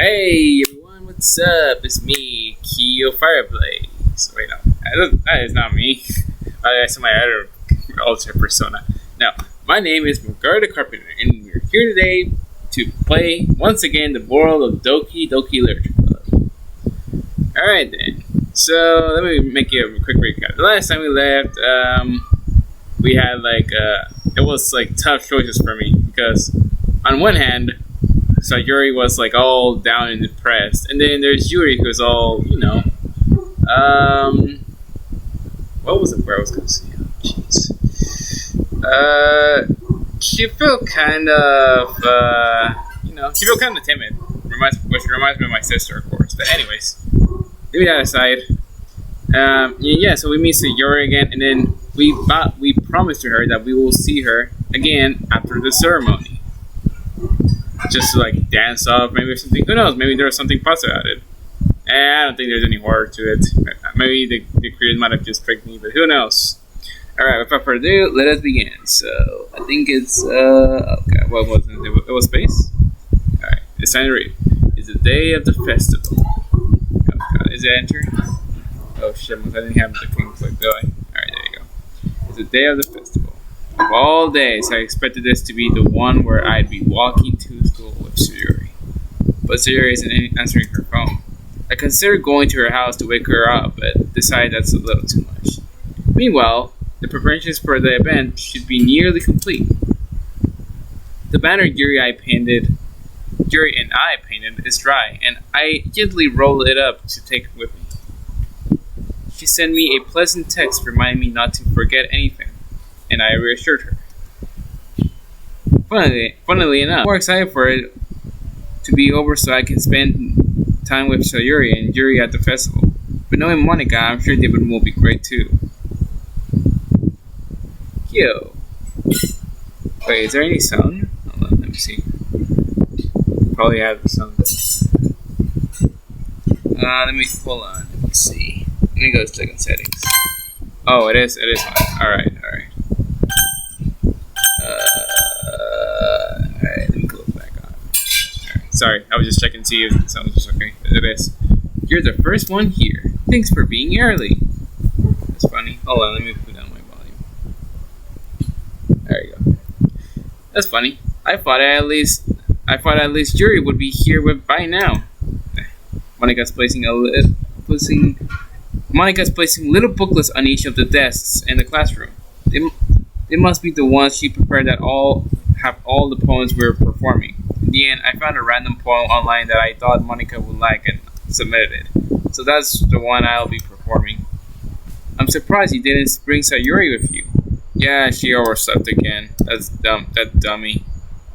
Hey everyone, what's up? It's me, Kyo Fireblaze. Wait, no, that is not me. That's my other alter persona. No, my name is Monika the Carpenter, and we're here today to play once again the world of Doki Doki Literature Club. Alright then, so let me make you a quick recap. The last time we left, we had it was tough choices for me because on one hand, so Yuri was all down and depressed, and then there's Yuri who's all what was it? Where I was gonna see? Oh, jeez. She felt kind of she felt kind of timid. Which reminds me of my sister, of course. But anyways, leave that aside. So we meet Yuri again, and then we promised to her that we will see her again after the ceremony. Just to dance off, maybe something. Who knows? Maybe there was something positive about it. I don't think there's any horror to it. Maybe the creators might have just tricked me, but who knows? Alright, without further ado, let us begin. So, I think it's, okay, what was it? It was space? Alright, it's time to read. It's the day of the festival. Oh god, is it enter? Oh shit, I didn't have the king click, do I? Alright, there you go. It's the day of the festival. Of all days, I expected this to be the one where I'd be walking to school with Yuri. But Yuri isn't answering her phone. I considered going to her house to wake her up, but decided that's a little too much. Meanwhile, the preparations for the event should be nearly complete. The banner Yuri and I painted is dry, and I gently rolled it up to take it with me. She sent me a pleasant text reminding me not to forget anything, and I reassured her. Funnily enough, I'm more excited for it to be over so I can spend time with Yuri and Yuri at the festival. But knowing Monika, I'm sure David will be great too. Yo. Wait, is there any sound? Hold on, let me see. Probably have the sound. Let me see. Let me go to second settings. Oh, it is on. Alright. Alright, let me go back on. Alright, sorry, I was just checking to see if the sound was just okay. It is. You're the first one here. Thanks for being early. That's funny. Hold on, let me put down my volume. There you go. That's funny. I thought at least Yuri would be here by now. Monika's placing little booklets on each of the desks in the classroom. They must be the ones she prepared that have all the poems we're performing. In the end, I found a random poem online that I thought Monika would like and submitted it. So that's the one I'll be performing. I'm surprised you didn't bring Sayuri with you. Yeah, she overslept again. That's dumb. That dummy.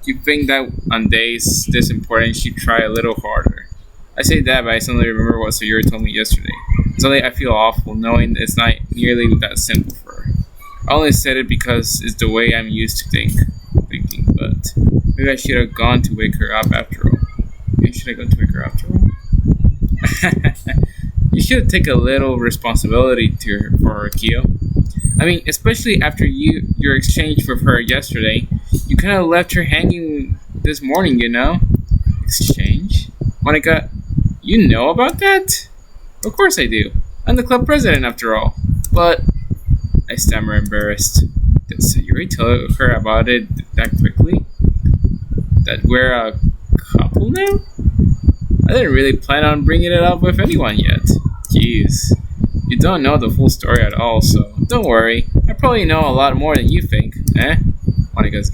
You'd think that on days this important she'd try a little harder. I say that, but I suddenly remember what Sayuri told me yesterday. Suddenly I feel awful knowing it's not nearly that simple for her. I only said it because it's the way I'm used to thinking, but maybe I should have gone to wake her up after all. You should take a little responsibility for her, Kyo. I mean, especially after your exchange with her yesterday, you kind of left her hanging this morning, Exchange? Monika, you know about that? Of course I do. I'm the club president after all. But I stammer, embarrassed. Did Sayuri tell her about it that quickly? That we're a couple now? I didn't really plan on bringing it up with anyone yet. Jeez. You don't know the full story at all, so don't worry. I probably know a lot more than you think, eh? Monika is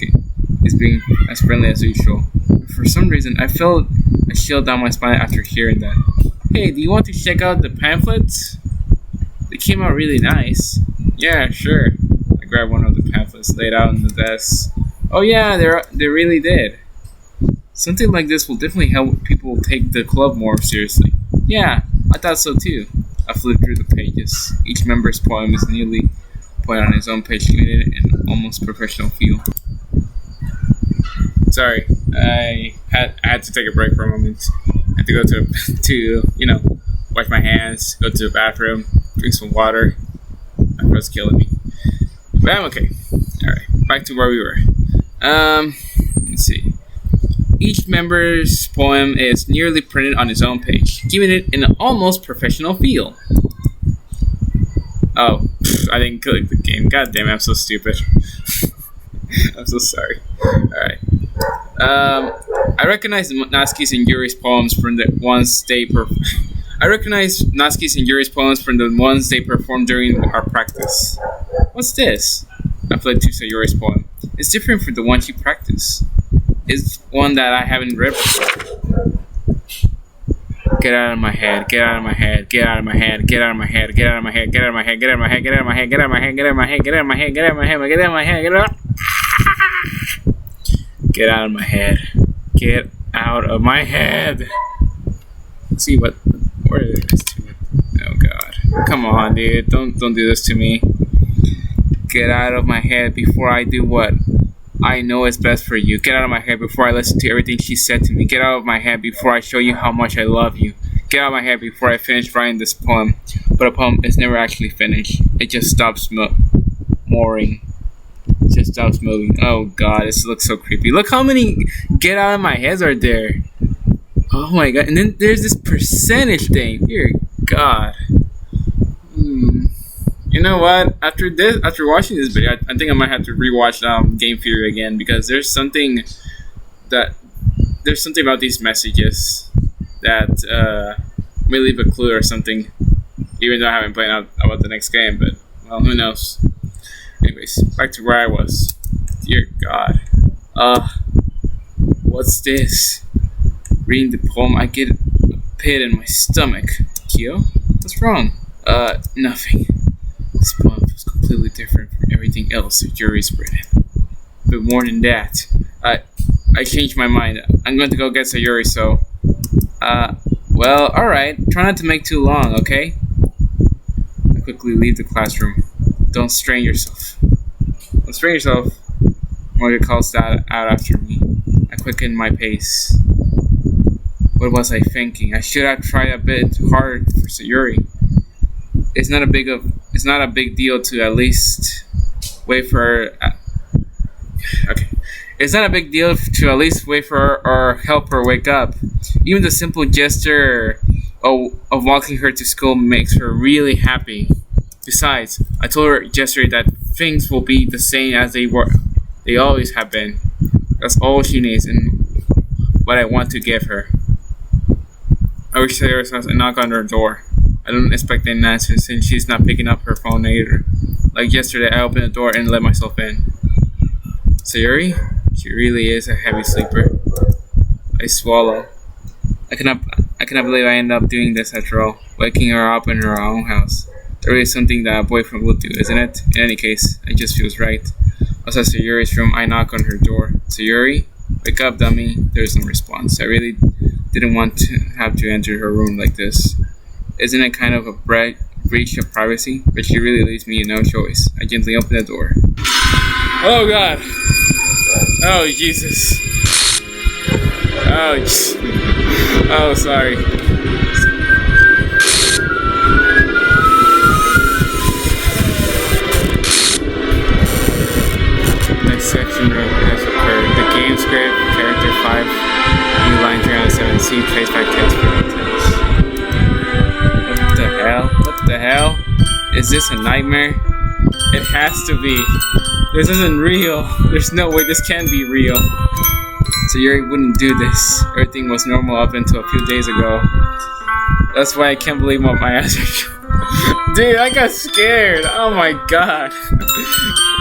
being as friendly as usual. For some reason, I felt a chill down my spine after hearing that. Hey, do you want to check out the pamphlets? They came out really nice. Yeah, sure. I grabbed one of the pamphlets laid out on the desk. Oh yeah, they really did. Something like this will definitely help people take the club more seriously. Yeah, I thought so too. I flipped through the pages. Each member's poem is neatly put on his own page, giving it an almost professional feel. Sorry, I had to take a break for a moment. I had to go to wash my hands, go to the bathroom, drink some water. My throat's killing me. But I'm okay. Alright, back to where we were. Let's see. Each member's poem is nearly printed on his own page, giving it an almost professional feel. Oh, I didn't click the game. God damn it, I'm so stupid. I'm so sorry. Alright. I recognize Natsuki's and Yuri's poems from the ones they performed during our practice. What's this? I played to Yuri's poem. It's different from the one she practiced. It's one that I haven't read before. Get out of my head, get out of my head, get out of my head, get out of my head, get out of my head, get out of my head, get out of my head, get out of my head, get out of my head, get out of my head, get out of my head, get out of my head, get out of my head, get out. Get out of my head. Get out of my head. Let's see what. Where is this to it? Oh God! Come on, dude! Don't do this to me. Get out of my head before I do what I know is best for you. Get out of my head before I listen to everything she said to me. Get out of my head before I show you how much I love you. Get out of my head before I finish writing this poem. But a poem is never actually finished. It just stops mooring. Just stops moving. Oh God, this looks so creepy. Look how many get out of my heads are there. Oh my God. And then there's this percentage thing. Dear God. You know what? After watching this video, I think I might have to rewatch Game Theory again, because there's something about these messages that may leave a clue or something. Even though I haven't played out about the next game, but well, who knows? Anyways, back to where I was. Dear God. What's this? Reading the poem, I get a pit in my stomach. Kyo? What's wrong? Nothing. This poem feels completely different from everything else that Yuri's written. But more than that, I changed my mind. I'm going to go get Sayuri, so... well, alright. Try not to make too long, okay? I quickly leave the classroom. Don't strain yourself. Don't strain yourself. Monika calls that out after me. I quicken my pace. What was I thinking? I should have tried a bit harder for Sayuri. It's not a big deal to at least wait for her. Okay. It's not a big deal to at least wait for her or help her wake up. Even the simple gesture of walking her to school makes her really happy. Besides, I told her yesterday that things will be the same as they were. They always have been. That's all she needs and what I want to give her. I wish Sayuri says and knock on her door. I don't expect an answer since she's not picking up her phone either. Like yesterday, I opened the door and let myself in. Sayuri? She really is a heavy sleeper. I swallow. I cannot believe I ended up doing this after all. Waking her up in her own house. There is something that a boyfriend would do, isn't it? In any case, it just feels right. Outside Sayuri's room, I knock on her door. Sayuri? Wake up, dummy. There's no response. I really didn't want to have to enter her room like this. Isn't it kind of a breach of privacy? But she really leaves me no choice. I gently open the door. Oh God! Oh Jesus! Oh, sorry. Next section has occurred. The game script, character 5, new line 307C, traceback text for details. What the hell? Is this a nightmare? It has to be. This isn't real. There's no way this can be real. So Yuri wouldn't do this. Everything was normal up until a few days ago. That's why I can't believe what my eyes are. Dude, I got scared. Oh my God.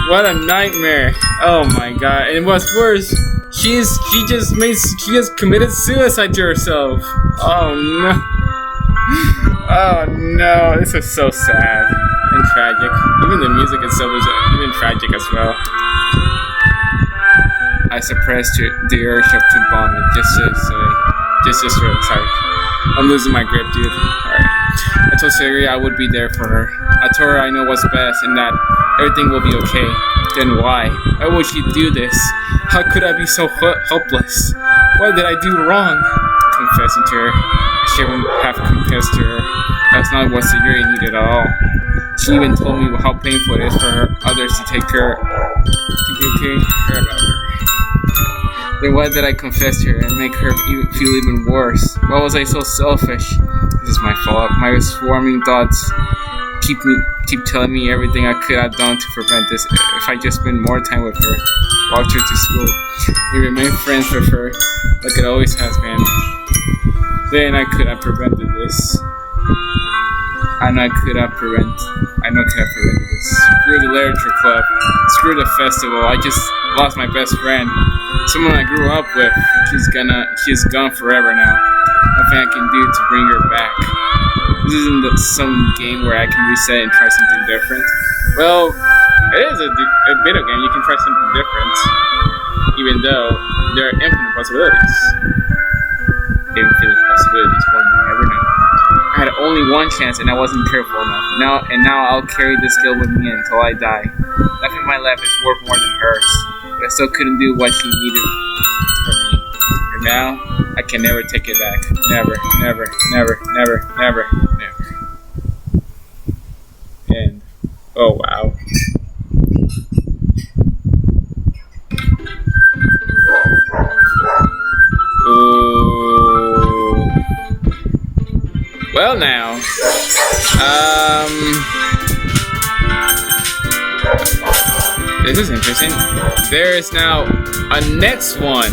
What a nightmare. Oh my God. And what's worse, she just committed suicide to herself. Oh no. Oh no, this is so sad and tragic. Even the music itself is even tragic as well. I suppressed the urge to vomit sorry. I'm losing my grip, dude. Alright. I told Sayuri I would be there for her. I told her I know what's best and that everything will be okay. Then why? Why would she do this? How could I be so helpless? What did I do wrong? Confessing to her. I shouldn't have confessed to her. That's not what Sayuri needed at all. She even told me how painful it is for others to take care about her. Then why did I confess to her and make her feel even worse? Why was I so selfish? This is my fault. My swarming thoughts keep telling me everything I could have done to prevent this. If I just spent more time with her, walked her to school, and remained friends with her like it always has been, then I could have prevented this. I know I could have prevented this. Screw the literature club. Screw the festival. I just lost my best friend. Someone I grew up with. She's gone forever now. Nothing I can do to bring her back. This isn't some game where I can reset and try something different. Well, it is a video game. You can try something different, even though there are infinite possibilities. One may never know. I had only one chance, and I wasn't careful enough. Now I'll carry this guilt with me until I die. Nothing in my life is worth more than hers, but I still couldn't do what she needed from me. And now I can never take it back. Never. And oh wow. Ooh. Well now. This is interesting. There is now a next one.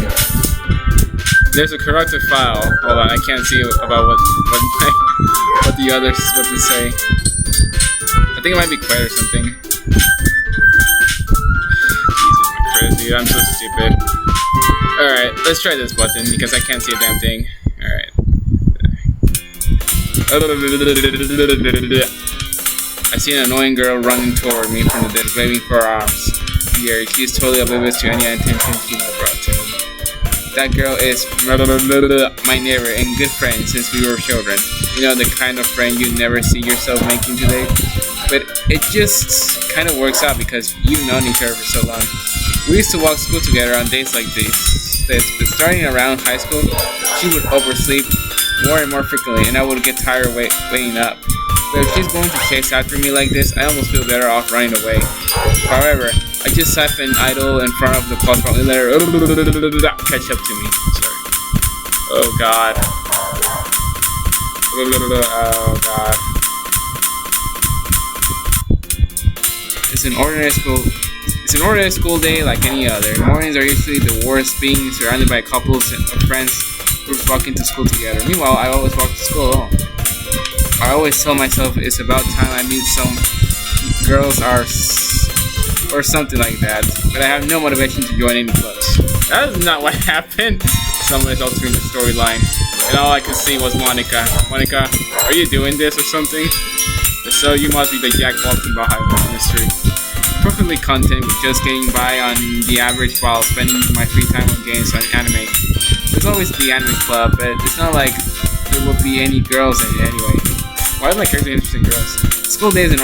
There's a corrupted file. Hold on, I can't see about what the others supposed to say. I think it might be quiet or something. Jesus, my crazy. I'm so stupid. Alright, let's try this button because I can't see a damn thing. Alright. I see an annoying girl running toward me from the desk, waving for her arms. Yuri, she's totally oblivious to any attention she might brought to me. That girl is my neighbor and good friend since we were children. You know, the kind of friend you never see yourself making today. But it just kind of works out because you've known each other for so long. We used to walk to school together on days like these. But starting around high school, she would oversleep more and more frequently, and I would get tired waiting up. But if she's going to chase after me like this, I almost feel better off running away. However, I just sat and idle in front of the class and let her catch up to me. Sorry. Oh god. Oh god. It's an ordinary school day like any other. Mornings are usually the worst, being surrounded by couples of friends who's walking to school together. Meanwhile, I always walk to school alone. I always tell myself it's about time I meet some girls or something like that, but I have no motivation to join any clubs. That is not what happened. Someone is altering the storyline, and all I could see was Monika. Monika, are you doing this or something? If so, you must be the Jack walking behind in the street. Perfectly content with just getting by on the average while spending my free time on games and anime. There's always the anime club, but it's not like there would be any girls in it anyway. Why is my character interested in girls? School day is as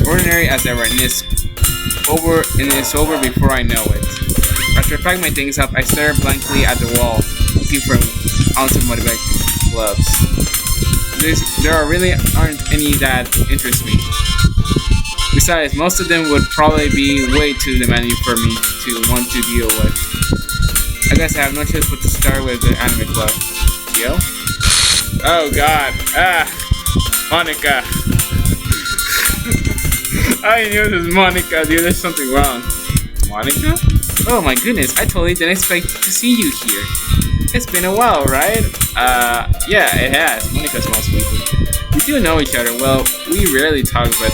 ordinary as ever, and it's over before I know it. After I pack my things up, I stare blankly at the wall, looking for an ounce of motivation clubs. There really aren't any that interest me. Besides, most of them would probably be way too demanding for me to want to deal with. I guess I have no choice but to start with the anime club. Yo? Oh god. Monika. I knew this was Monika, dude. There's something wrong. Monika? Oh my goodness, I totally didn't expect to see you here. It's been a while, right? Yeah, it has. Monika smiles sweetly. We do know each other well. We rarely talk, but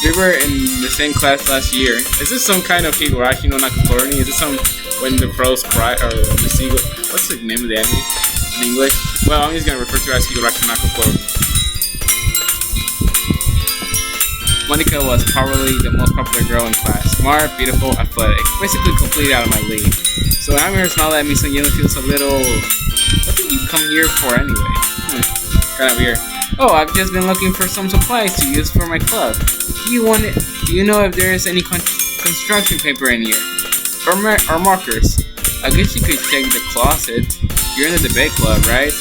we were in the same class last year. Is this some kind of Higurashi no Nakokoroni? Is this some when the crows cry, or the seagull? What's the name of the anime in English? Well, I'm just gonna refer to it as Higurashi no Nakokoroni. Monika was probably the most popular girl in class. Smart, beautiful, athletic. Basically completely out of my league. So I'm here to smile at me, so you feels a little... What did you come here for anyway? Kinda weird. Oh, I've just been looking for some supplies to use for my club. Do you know if there is any construction paper in here? Or markers? I guess you could check the closet. You're in the debate club, right?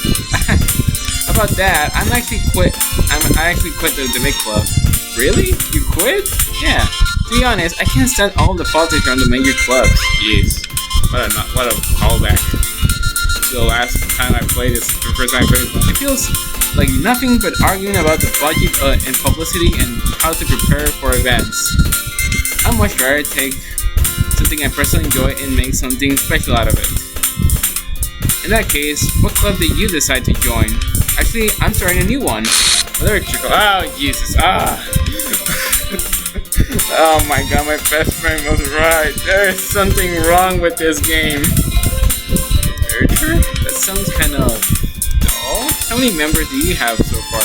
About that, I actually quit the debate club. Really? You quit? Yeah. To be honest, I can't stand all the politics around the major clubs. Jeez. what a callback. The last time I played this, the first time I played this, it feels like nothing but arguing about the budget and publicity and how to prepare for events. I'd much rather take something I personally enjoy and make something special out of it. In that case, what club did you decide to join? Actually, I'm starting a new one. Literature Club. Oh, Jesus. Oh my god, my best friend was right. There is something wrong with this game. Literature? That sounds kind of dull. How many members do you have so far?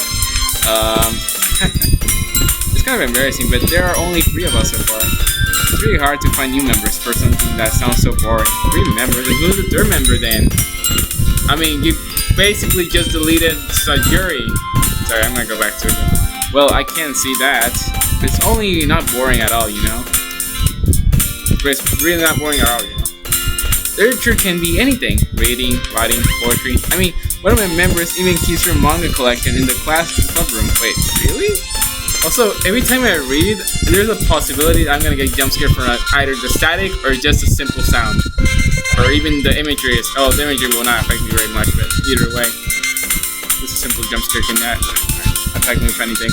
It's kind of embarrassing, but there are only 3 of us so far. It's really hard to find new members for something that sounds so boring. 3 members? And who's the 3rd member then? I mean, you basically just deleted Yuri. Sorry, I'm gonna go back to it. Well, I can't see that. It's only not boring at all, you know? But it's really not boring at all, you know? Literature can be anything. Reading, writing, poetry. I mean, one of my members even keeps her manga collection in the class club room. Wait, really? Also, every time I read, there's a possibility that I'm gonna get jump scared from either the static or just a simple sound. Or even the imagery is, the imagery will not affect me very much, but either way, just a simple jump scare can affect me with anything.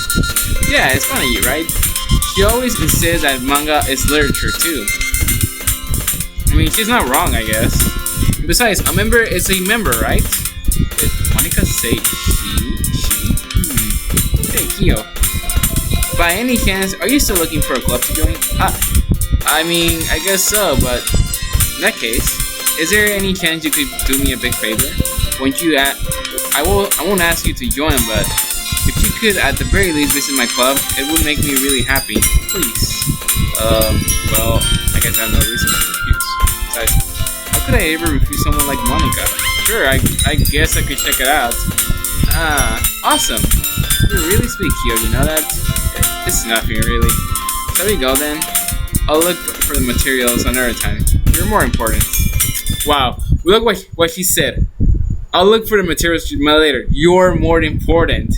Yeah, it's funny, right? She always insists that manga is literature too. I mean, she's not wrong, I guess. Besides, a member is a member, right? Did Monika say she? Hey, Kyo. By any chance, are you still looking for a club to join? I mean, I guess so, but in that case, is there any chance you could do me a big favor? Won't you I won't ask you to join, but if you could at the very least visit my club, it would make me really happy. Please. Well, I guess I have no reason to refuse. Besides, how could I ever refuse someone like Monika? Sure, I guess I could check it out. Awesome. You're really sweet, Kyo, you know that? It's nothing, really. Shall we go then? I'll look for the materials another time. You're more important. Wow, look what she said. I'll look for the materials later. You're more important.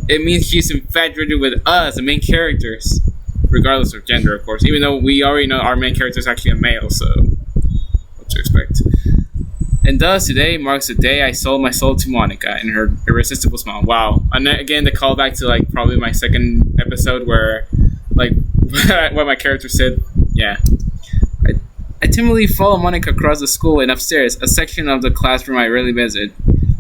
It means she's infatuated with us, the main characters. Regardless of gender, of course. Even though we already know our main character is actually a male, so what to expect. And thus, today marks the day I sold my soul to Monika and her irresistible smile. Wow. And then, again, the callback to, like, probably my second episode where, like, what my character said. Yeah. I timidly follow Monika across the school and upstairs, a section of the classroom I rarely visit,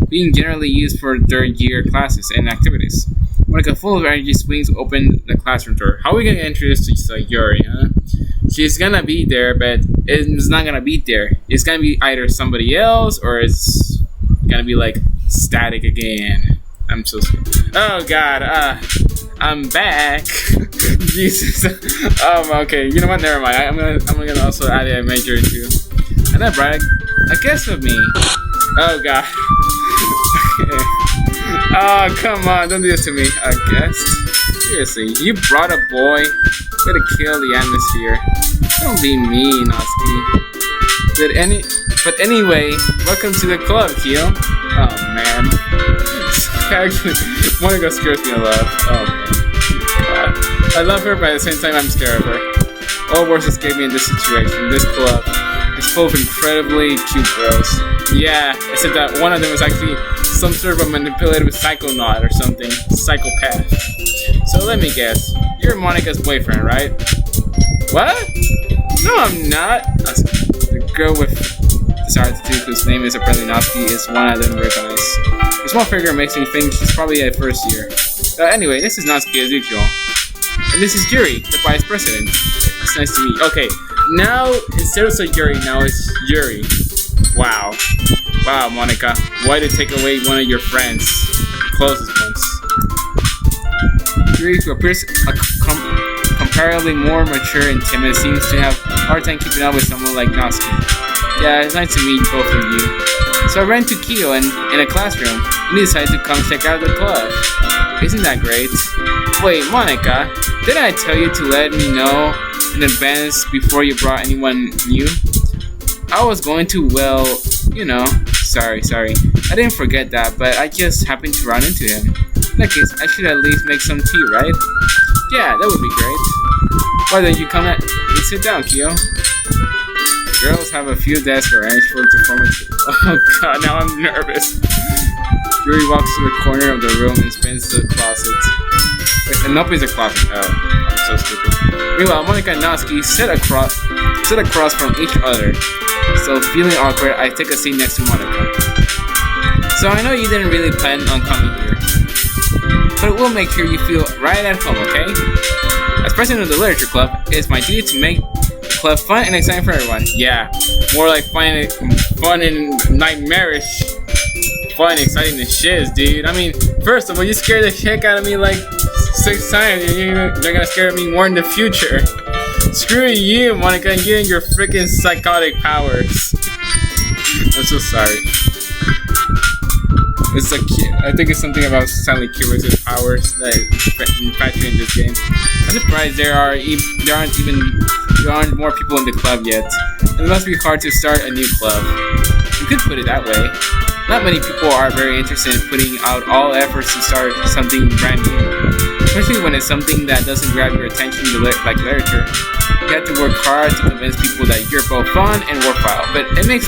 being generally used for third-year classes and activities. Monika, full of energy, swings open the classroom door. How are we going to introduce to Yuri, huh? She's going to be there, but it's not going to be there. It's going to be either somebody else or it's going to be, like, static again. I'm so scared. Oh, God. I'm back. Jesus. Okay. You know what? Never mind. I'm gonna also add a major too. And that brought a guest with me. Oh God. Oh come on! Don't do this to me. A guest? Seriously, you brought a boy? Way to kill the atmosphere. Don't be mean, Natsuki. But anyway, welcome to the club, Kyo. Oh man. Actually, Monika scares me a lot. Oh man. I love her, but at the same time, I'm scared of her. All words escape me in this situation. This club is full of incredibly cute girls. Yeah, except that one of them was actually some sort of a manipulative psychonaut or something. Psychopath. So let me guess. You're Monika's boyfriend, right? What? No, I'm not. The girl with this attitude, whose name is apparently Natsuki, is one I didn't recognize. Her small figure makes me think she's probably a first year. Anyway, this is Natsuki as usual. And this is Yuri, the vice president. It's nice to meet you. Okay, now instead of Yuri, now it's Yuri. Wow. Wow, Monika. Why did you take away one of your friends? The closest ones. Yuri, who appears comparatively more mature and timid, seems to have a hard time keeping up with someone like Natsuki. Yeah, it's nice to meet both of you. So I ran to Kyo in a classroom, and he decided to come check out the club. Isn't that great? Wait, Monika, didn't I tell you to let me know in advance before you brought anyone new? I was going to, well, you know, sorry. I didn't forget that, but I just happened to run into him. In that case, I should at least make some tea, right? Yeah, that would be great. Why don't you come and sit down, Kyo? Girls have a few desks arranged for to form a table. Oh god, now I'm nervous. Yuri walks to the corner of the room and spins to the closet. And opens the closet. Oh, I'm so stupid. Meanwhile, Monika and Natsuki sit across from each other. So feeling awkward, I take a seat next to Monika. So I know you didn't really plan on coming here, but we'll make sure you feel right at home, okay? As president of the literature club, it is my duty to make the club fun and exciting for everyone. Yeah, more like fun and nightmarish. Fun and exciting than shiz, dude. I mean, first of all, you scared the heck out of me like 6 times, and you're gonna scare me more in the future. Screw you, Monika, and you and your freaking psychotic powers. I'm so sorry. I think it's something about Stanley Kubrick's powers that infatuate in this game. I'm surprised there aren't more people in the club yet. It must be hard to start a new club. You could put it that way. Not many people are very interested in putting out all efforts to start something brand new, especially when it's something that doesn't grab your attention like literature. You have to work hard to convince people that you're both fun and worthwhile, but it makes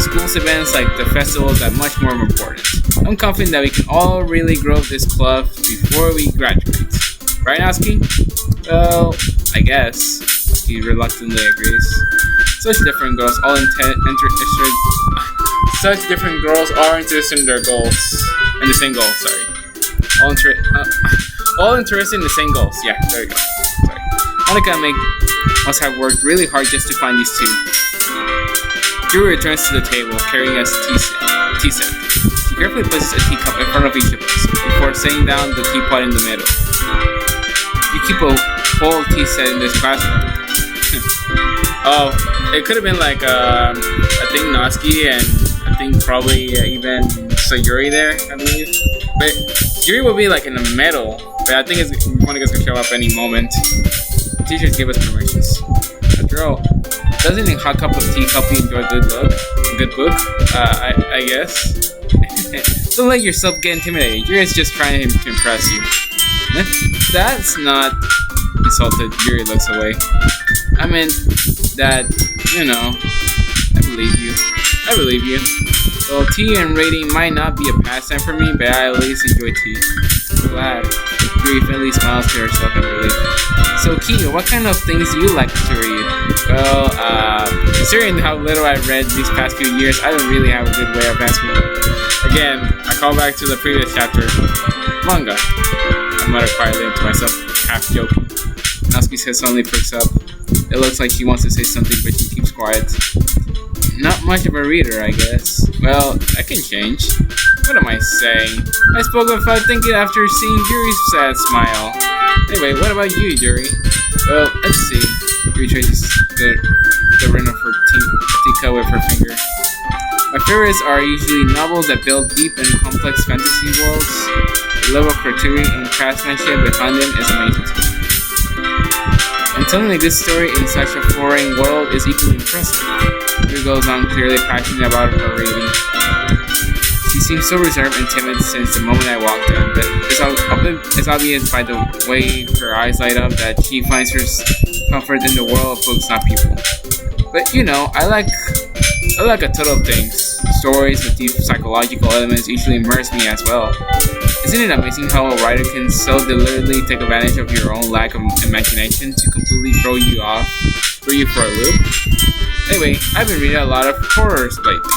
schools events like the festivals that much more important. I'm confident that we can all really grow this club before we graduate. Right, Natsuki? Well, I guess. Natsuki reluctantly agrees. Such different girls are interested in their goals. In the same goals, sorry. All interested in the same goals. Yeah, there you go. Sorry. Monika must have worked really hard just to find these two. Yuri returns to the table, carrying a tea set. She carefully places a teacup in front of each of us, before setting down the teapot in the middle. You keep a whole tea set in this classroom. Oh, it could have been like, I think Natsuki and I think probably even Yuri there, I believe. But Yuri will be like in the middle, but I think Monika's gonna show up any moment. The teachers give us permissions. After all, doesn't a hot cup of tea help you enjoy a good book? I guess. Don't let yourself get intimidated. Yuri's just trying to impress you. That's not insulted. Yuri looks away. I meant that, I believe you. Well, tea and reading might not be a pastime for me, but I at least enjoy tea. I'm glad. Yuri faintly smiles to herself in relief. So, Kiyo, what kind of things do you like to read? Well, considering how little I've read these past few years, I don't really have a good way of answering it. Again, I call back to the previous chapter. Manga. I mutter quietly to myself, half joking. Natsuki's head suddenly perks up. It looks like she wants to say something, but she keeps quiet. Not much of a reader, I guess. Well, that can change. What am I saying? I spoke without thinking after seeing Yuri's sad smile. Anyway, what about you, Yuri? Well, let's see. Yuri traces the rim of her teacup with her finger. My favorites are usually novels that build deep and complex fantasy worlds. The level of creativity and craftsmanship behind them is amazing to me. And telling a good story in such a foreign world is equally impressive. Yuri goes on, clearly passionate about her reading. She seems so reserved and timid since the moment I walked in, but it's obvious by the way her eyes light up that she finds her comfort in the world of books, not people. But I like a total of things. Stories with deep psychological elements usually immerse me as well. Isn't it amazing how a writer can so deliberately take advantage of your own lack of imagination to completely throw you for a loop? Anyway, I've been reading a lot of horrors lately.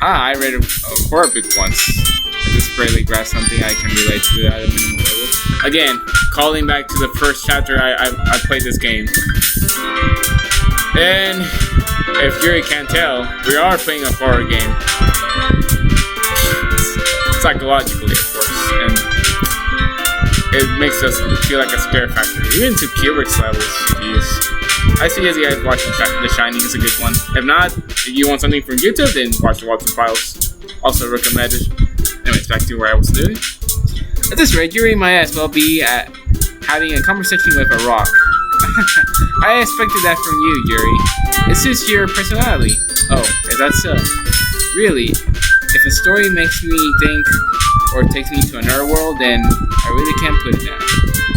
I read a horror book once. I just barely grasped something I can relate to at a minimum level. Again, calling back to the first chapter I played this game. And if Yuri can't tell, we are playing a horror game. Psychologically, of course. And it makes us feel like a scare factor. Even to Kubrick's levels. Jeez. I suggest you guys watch The Shining. It's a good one. If not, if you want something from YouTube, then watch the Walking Files. Also recommended. Anyways, back to where I was doing. At this rate, Yuri might as well be having a conversation with a rock. I expected that from you, Yuri. It suits your personality. Oh, is that so? Really? If a story makes me think or takes me to another world, then I really can't put it down.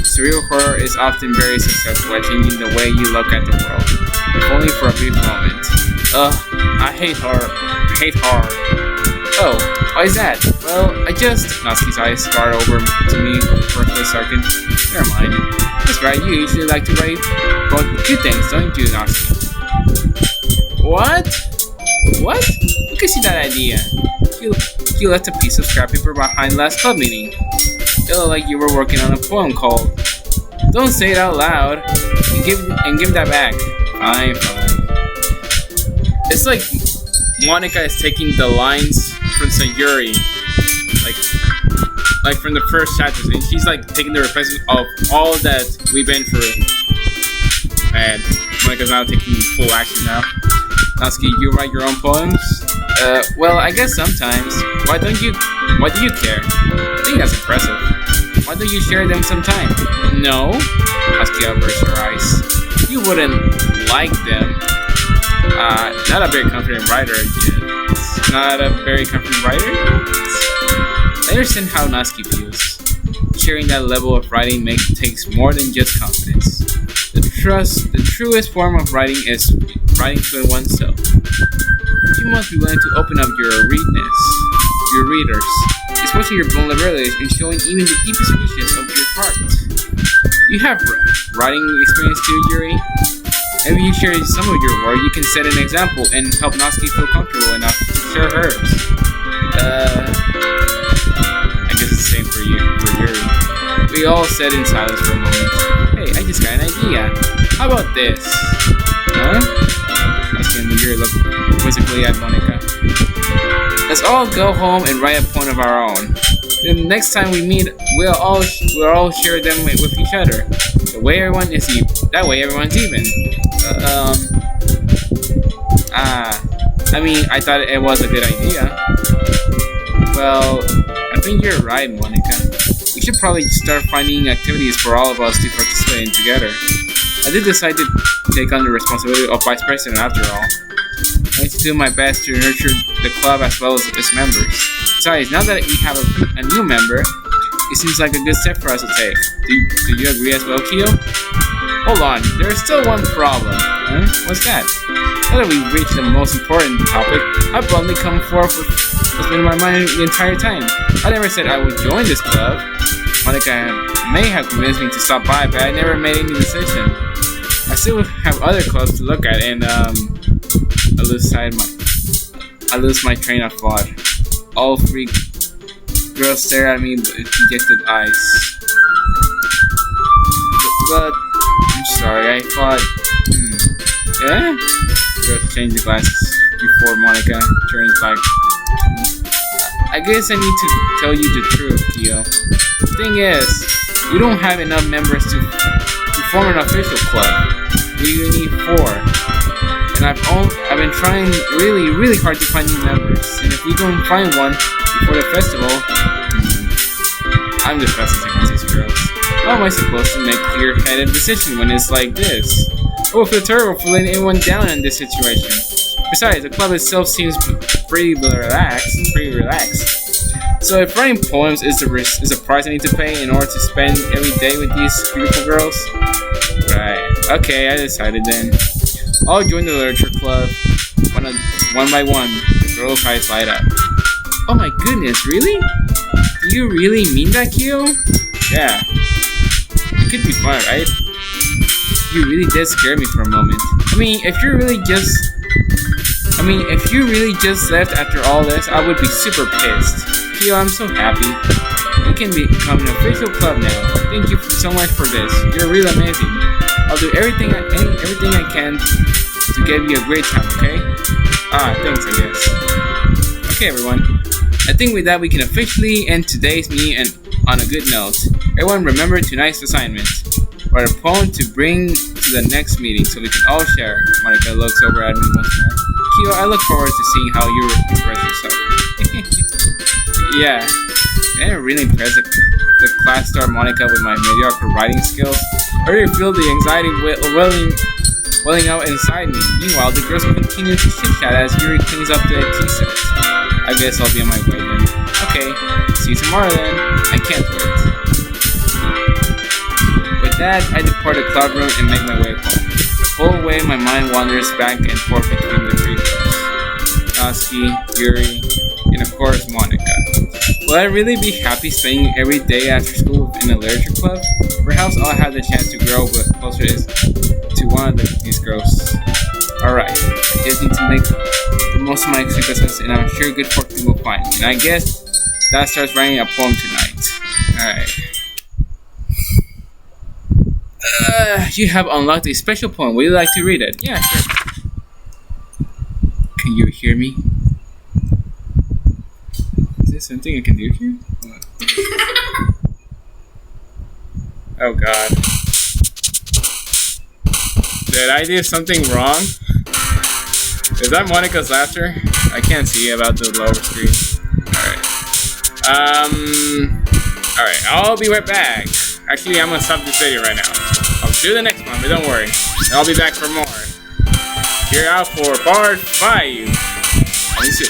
Surreal horror is often very successful at changing the way you look at the world. if only for a brief moment. Ugh, I hate her. Hate her. Oh, why is that? Well, Natsuki's eyes started over to me for a split second. Never mind. That's right, you usually like to write about good things, don't you, Natsuki? What? What? You can see that idea. You left a piece of scrap paper behind last club meeting. It looked like you were working on a poem called. Don't say it out loud. And give that back. Fine. It's like Monika is taking the lines from Yuri, like from the first chapters, and she's like taking the replacement of all that we've been through. And Monika's now taking full action now. Natsuki, you write your own poems? Well, I guess sometimes. Why do you care? I think that's impressive. Why don't you share them sometime? No? Natsuki averts her eyes. You wouldn't like them. Not a very confident writer. Not a very confident writer? I understand how Natsuki feels. Sharing that level of writing takes more than just confidence. The truest form of writing is writing to oneself. You must be willing to open up your readers, expressing your vulnerabilities and showing even the deepest wishes of your heart. You have writing experience too, Yuri? If you share some of your work, you can set an example and help Natsuki feel comfortable enough to share hers. I guess it's the same for Yuri. We all sat in silence for a moment. Hey, I just got an idea. How about this? Huh? Natsuki and Yuri looked quizzically at Monika. Let's all go home and write a poem of our own. The next time we meet, we'll all share them with each other. That way everyone's even. I thought it was a good idea. Well, I think you're right, Monika. We should probably start finding activities for all of us to participate in together. I did decide to take on the responsibility of vice president after all. I need to do my best to nurture the club as well as its members. Besides, now that we have a new member, it seems like a good step for us to take. Do you agree as well, Kyo? Hold on, there's still one problem. Huh? What's that? Now that we've reached the most important topic, I've bluntly come forth with what's been in my mind the entire time. I never said I would join this club. Monika may have convinced me to stop by, but I never made any decision. I still have other clubs to look at, and I lose my train of thought. All three girls stare at me with dejected eyes. But I'm sorry, I thought. Yeah? Girls change the glasses before Monika turns back. I guess I need to tell you the truth, Kyo. The thing is, we don't have enough members to form an official club. We need 4. And I've been trying really hard to find new members. And if we don't find one before the festival, I'm just restless against these girls. How am I supposed to make a clear-headed decision when it's like this? I will feel terrible for letting anyone down in this situation. Besides, the club itself seems pretty relaxed. So if writing poems is a price I need to pay in order to spend every day with these beautiful girls? Right. Okay, I decided then. I'll join the literature club. One by one, the girls' eyes light up. Oh my goodness, really? Do you really mean that, Kyo? Yeah. It could be fun, right? You really did scare me for a moment. If you really just left after all this, I would be super pissed. Kyo, I'm so happy. We can become an official club now. Thank you so much for this. You're really amazing. I'll do everything I can to give you a great time, okay? Thanks, I guess. Okay, everyone. I think with that we can officially end today's meeting and on a good note. Everyone remember tonight's assignment. Write a poem to bring to the next meeting so we can all share. Monika looks over at me once more. Kyo, I look forward to seeing how you express yourself. Yeah, I really impressed the class star Monika with my mediocre writing skills. I already feel the anxiety welling out inside me. Meanwhile, the girls continue to chit-chat as Yuri cleans up the tea set. I guess I'll be on my way then. Okay, see you tomorrow then. I can't wait. With that, I depart the club room and make my way home. full way, my mind wanders back and forth between the three girls. Natsuki, Yuri, and of course Monika. Will I really be happy spending every day after school in a literature club? Perhaps I'll have the chance to grow closer to one of these girls. Alright, I just need to make the most of my successes, and I'm sure good fortune will find me. And I guess that starts writing a poem tonight. Alright. You have unlocked a special poem. Would you like to read it? Yeah, sure. Can you hear me? Is there something I can do here? Oh god. Did I do something wrong? Is that Monika's laughter? I can't see about the lower screen. Alright, I'll be right back. Actually, I'm gonna stop this video right now. I'll do the next one, but don't worry. I'll be back for more. You're out for part 5. Let me see.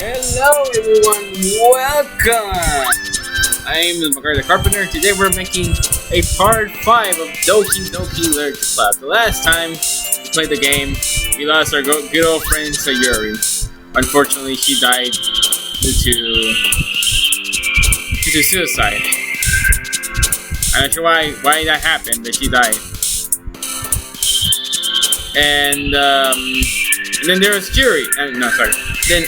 Hello everyone, welcome! I'm Monika the Carpenter. Today we're making a part 5 of Doki Doki Literature Club. The last time we played the game, we lost our good old friend Yuri. Unfortunately, she died due to suicide. I'm not sure why that happened, but she died. And then there was Yuri. No, sorry. Then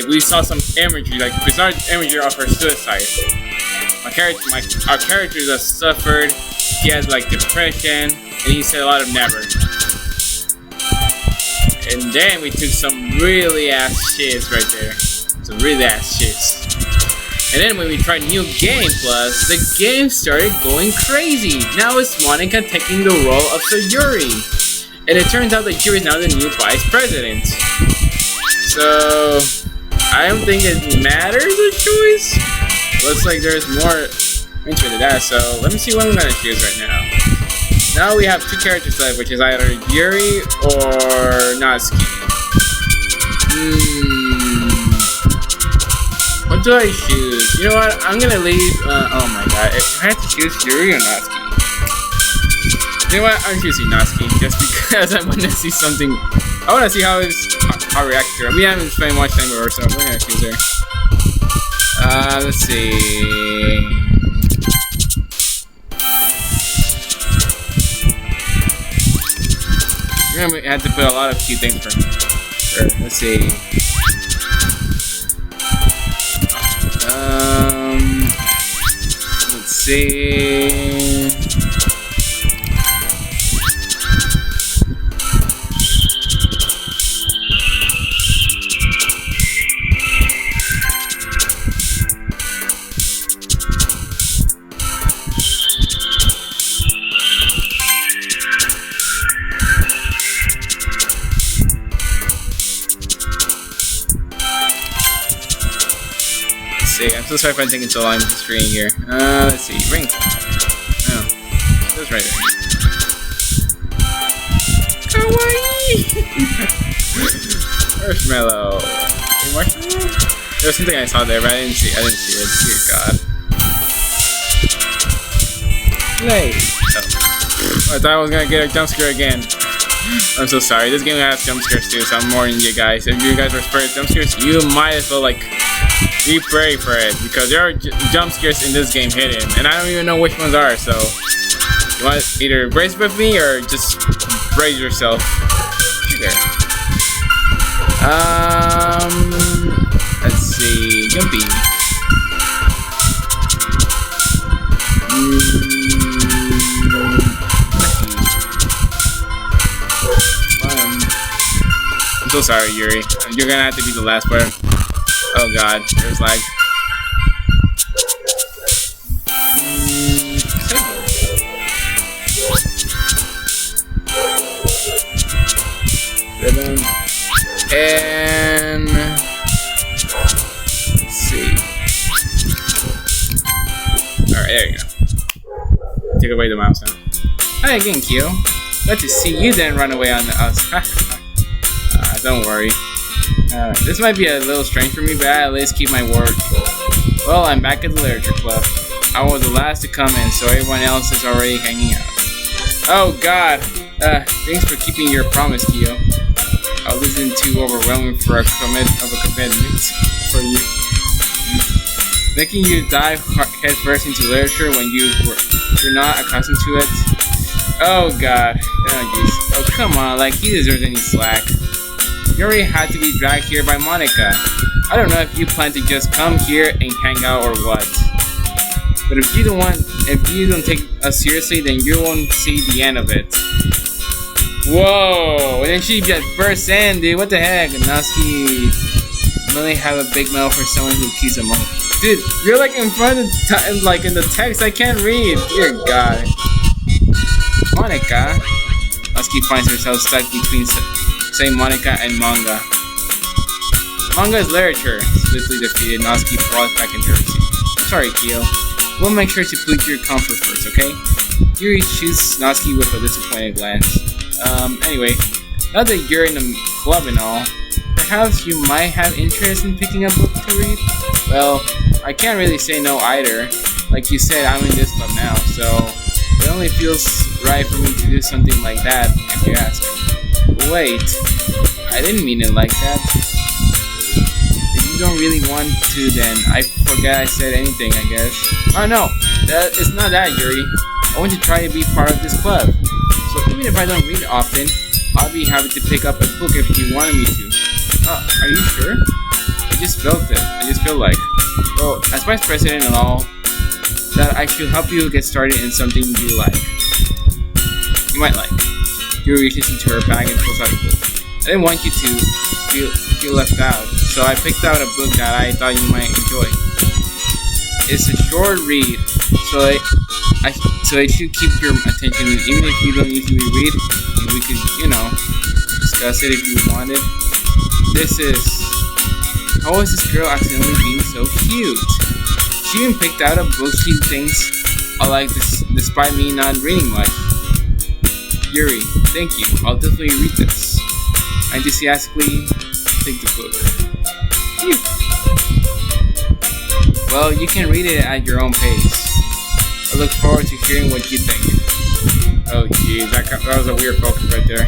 we saw some imagery, like we saw imagery of her suicide. Our character just suffered. He has like depression, and he said a lot of never. And then we took some really ass shits right there. Some really ass shits. And then when we tried New Game Plus, the game started going crazy. Now it's Monika taking the role of Yuri. And it turns out that Yuri is now the new vice president. So I don't think it matters the choice. Looks like there's more into that. So let me see what I'm gonna choose right now. Now we have 2 characters left, which is either Yuri or Natsuki. What do I choose? You know what? I'm gonna leave. Oh my god! If I have to choose Yuri or Natsuki. You know what? I'm choosing Natsuki just because I want to see something. I want to see how I react to her. We haven't spent much time with her, so we're gonna choose her. Let's see. We're gonna have to put a lot of cute things for her. Let's see. Let's see. I'm so sorry if I'm taking so long with the screen here. Let's see. Ring. Oh. That's right there. Kawaii! Marshmallow. Hey, marshmallow? There was something I saw there, but I didn't see it. Dear God. Play. Oh. I thought I was gonna get a jump scare again. I'm so sorry. This game has jump scares too, so I'm warning you guys. If you guys are scared of jump scares, you might as well be ready for it, because there are jump scares in this game hidden, and I don't even know which ones are, so you want to either brace with me or just brace yourself. There. Let's see. Jumpy. I'm so sorry, Yuri. You're gonna have to be the last one. Oh god, there's lag. Rhythm. And let's see. There you go. Take away the mouse now. Hi again, Kyo. Glad to see you then run away on us. Don't worry. This might be a little strange for me, but I at least keep my word. Well, I'm back at the Literature Club. I was the last to come in, so everyone else is already hanging out. Oh God! Thanks for keeping your promise, Kyo. I wasn't too overwhelming for a commitment for you. Making you dive headfirst into literature when you're not accustomed to it. Oh God! Oh come on! Like he deserves any slack. Yuri had to be dragged here by Monika. I don't know if you plan to just come here and hang out or what. But if you don't take us seriously, then you won't see the end of it. Whoa! And then she just bursts in, dude. What the heck? Natsuki really have a big mouth for someone who keeps them up. Dude, you're like in front of like in the text. I can't read. Dear God. Monika. Natsuki finds herself stuck between saying Monika and manga. Manga is literature. Swiftly defeated, Natsuki falls back into her seat. Sorry, Kyo. We'll make sure to put your comfort first, okay? Yuri shoots Natsuki with a disappointed glance. Anyway, now that you're in the club and all, perhaps you might have interest in picking a book to read? Well, I can't really say no either. Like you said, I'm in this club now, so it only feels right for me to do something like that, if you ask me. Wait, I didn't mean it like that. If you don't really want to, then I forget I said anything, I guess. Oh no, it's not that, Yuri. I want to try to be part of this club. So even if I don't read often, I'll be happy to pick up a book if you wanted me to. Are you sure? I just felt it. I just feel like, well, as vice president and all, that I should help you get started in something you like. You might like. Yuri reaches into her bag and pulls out a book. I didn't want you to feel left out, so I picked out a book that I thought you might enjoy. It's a short read, so it should keep your attention, even if you don't usually read. And we could, discuss it if you wanted. This is... How is this girl accidentally being so cute? She even picked out a book she thinks I like despite me not reading much. Yuri, thank you. I'll definitely read this. I enthusiastically take the book. Phew. Well, you can read it at your own pace. I look forward to hearing what you think. Oh geez, that was a weird focus right there.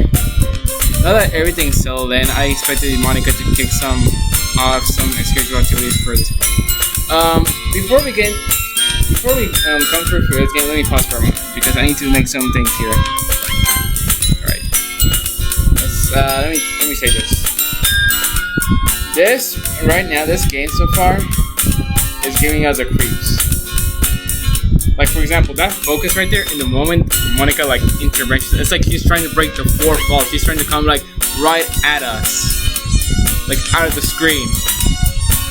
Now that everything's settled in, I expected Monika to kick some scheduled activities for this part. Before we come through for this game, let me pause for a moment because I need to make some things here. Alright. Let me say this. Right now, this game so far is giving us the creeps. Like for example, that focus right there, in the moment Monika like intervention, it's like he's trying to break the fourth wall. He's trying to come like right at us, like out of the screen.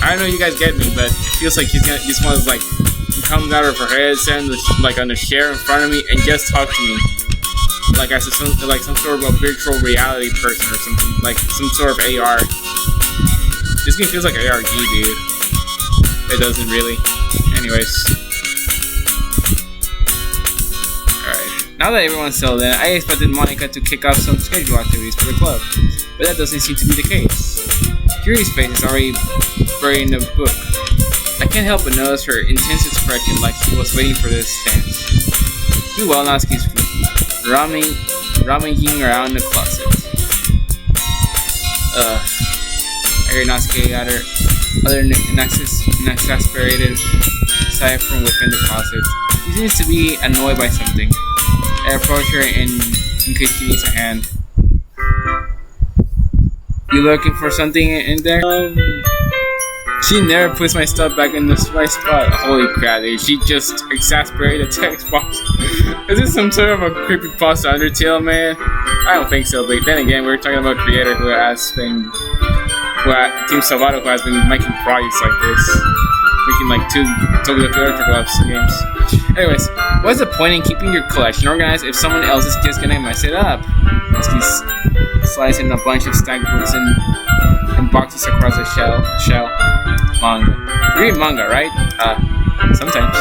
I don't know if you guys get me, but it feels like he just wants like to come out of her head, stand like on the chair in front of me, and just talk to me, like as some sort of a virtual reality person or something, like some sort of AR. This game feels like ARG, dude. It doesn't really. Anyways. Now that everyone's settled in, I expected Monika to kick off some scheduled activities for the club, but that doesn't seem to be the case. Yuri's face is already buried in the book. I can't help but notice her intense expression like she was waiting for this chance. Meanwhile, Natsuki's rummaging around the closet. I hear Natsuki at her other exasperated sigh from within the closet. She seems to be annoyed by something. I approach her in case she needs a hand. You looking for something in there? She never puts my stuff back in the right spot. Holy crap, dude. She just exasperated the text box. Is this some sort of a creepypasta Undertale, man? I don't think so, but then again, we're talking about a creator who Team Salvato, who has been making projects like this. Making like 2 Doki Doki Literature Club games. Anyways, what's the point in keeping your collection organized if someone else is just gonna mess it up? He's slicing a bunch of stacked books and boxes across the shell. Manga. You read manga, right? Sometimes.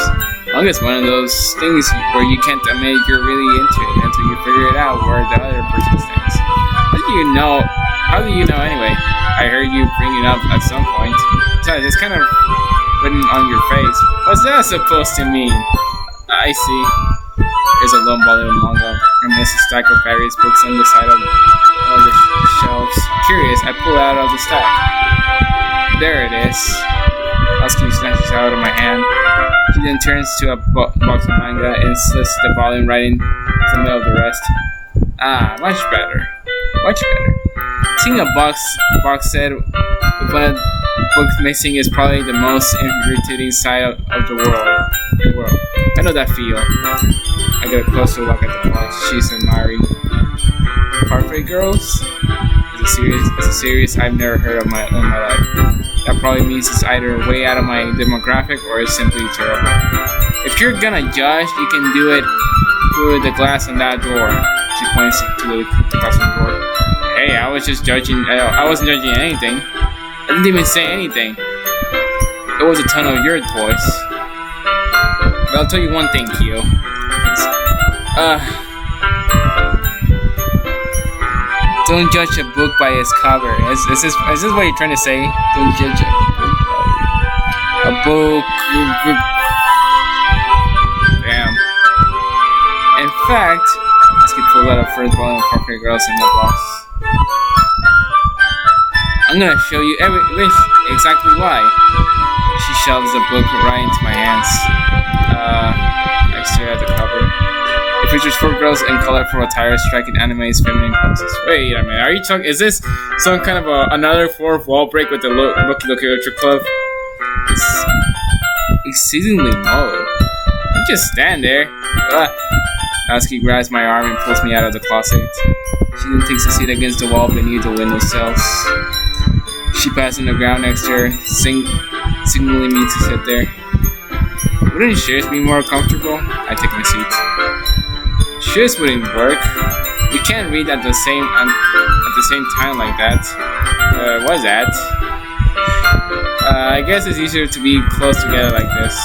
Manga is one of those things where you can't admit you're really into it until you figure it out where the other person stands. How do you know? How do you know anyway? I heard you bring it up at some point. Besides, it's kind of written on your face. What's that supposed to mean? I see. There's a lone volume of manga, and there's a stack of various books on the side of the shelves. Curious, I pull out of the stack. There it is. Natsuki snatches out of my hand. She then turns to a box of manga and slips the volume right in the middle of the rest. Ah, much better. Much better. Seeing a box set with one of the books missing is probably the most irritating side of the world. I know that feel. I get a closer look at the box. She's admiring. Perfect Girls? It's a series I've never heard of in my life. That probably means it's either way out of my demographic or it's simply terrible. If you're gonna judge, you can do it through the glass on that door. She points to the classroom door. Hey, I was just judging. I wasn't judging anything. I didn't even say anything. It was a tone of your voice. But I'll tell you one thing, Kyo. Don't judge a book by its cover. Is this what you're trying to say? Don't judge a book. Damn. In fact, let's get pulled out of first volume of Perfect Girls in the box. I'm gonna show you exactly why. She shoves the book right into my hands. I stare at the cover. It features 4 girls in colorful attire striking anime feminine poses. Wait a minute, are you talking? Is this some kind of another fourth wall break with the Doki Doki Literature Club? It's exceedingly low. You just stand there. Natsuki grabs my arm and pulls me out of the closet. She then takes a seat against the wall beneath the window sills. She passes on the ground next to her, signaling me to sit there. Wouldn't chairs be more comfortable? I take my seat. Chairs wouldn't work. You can't read at the same time like that. What's that? I guess it's easier to be close together like this.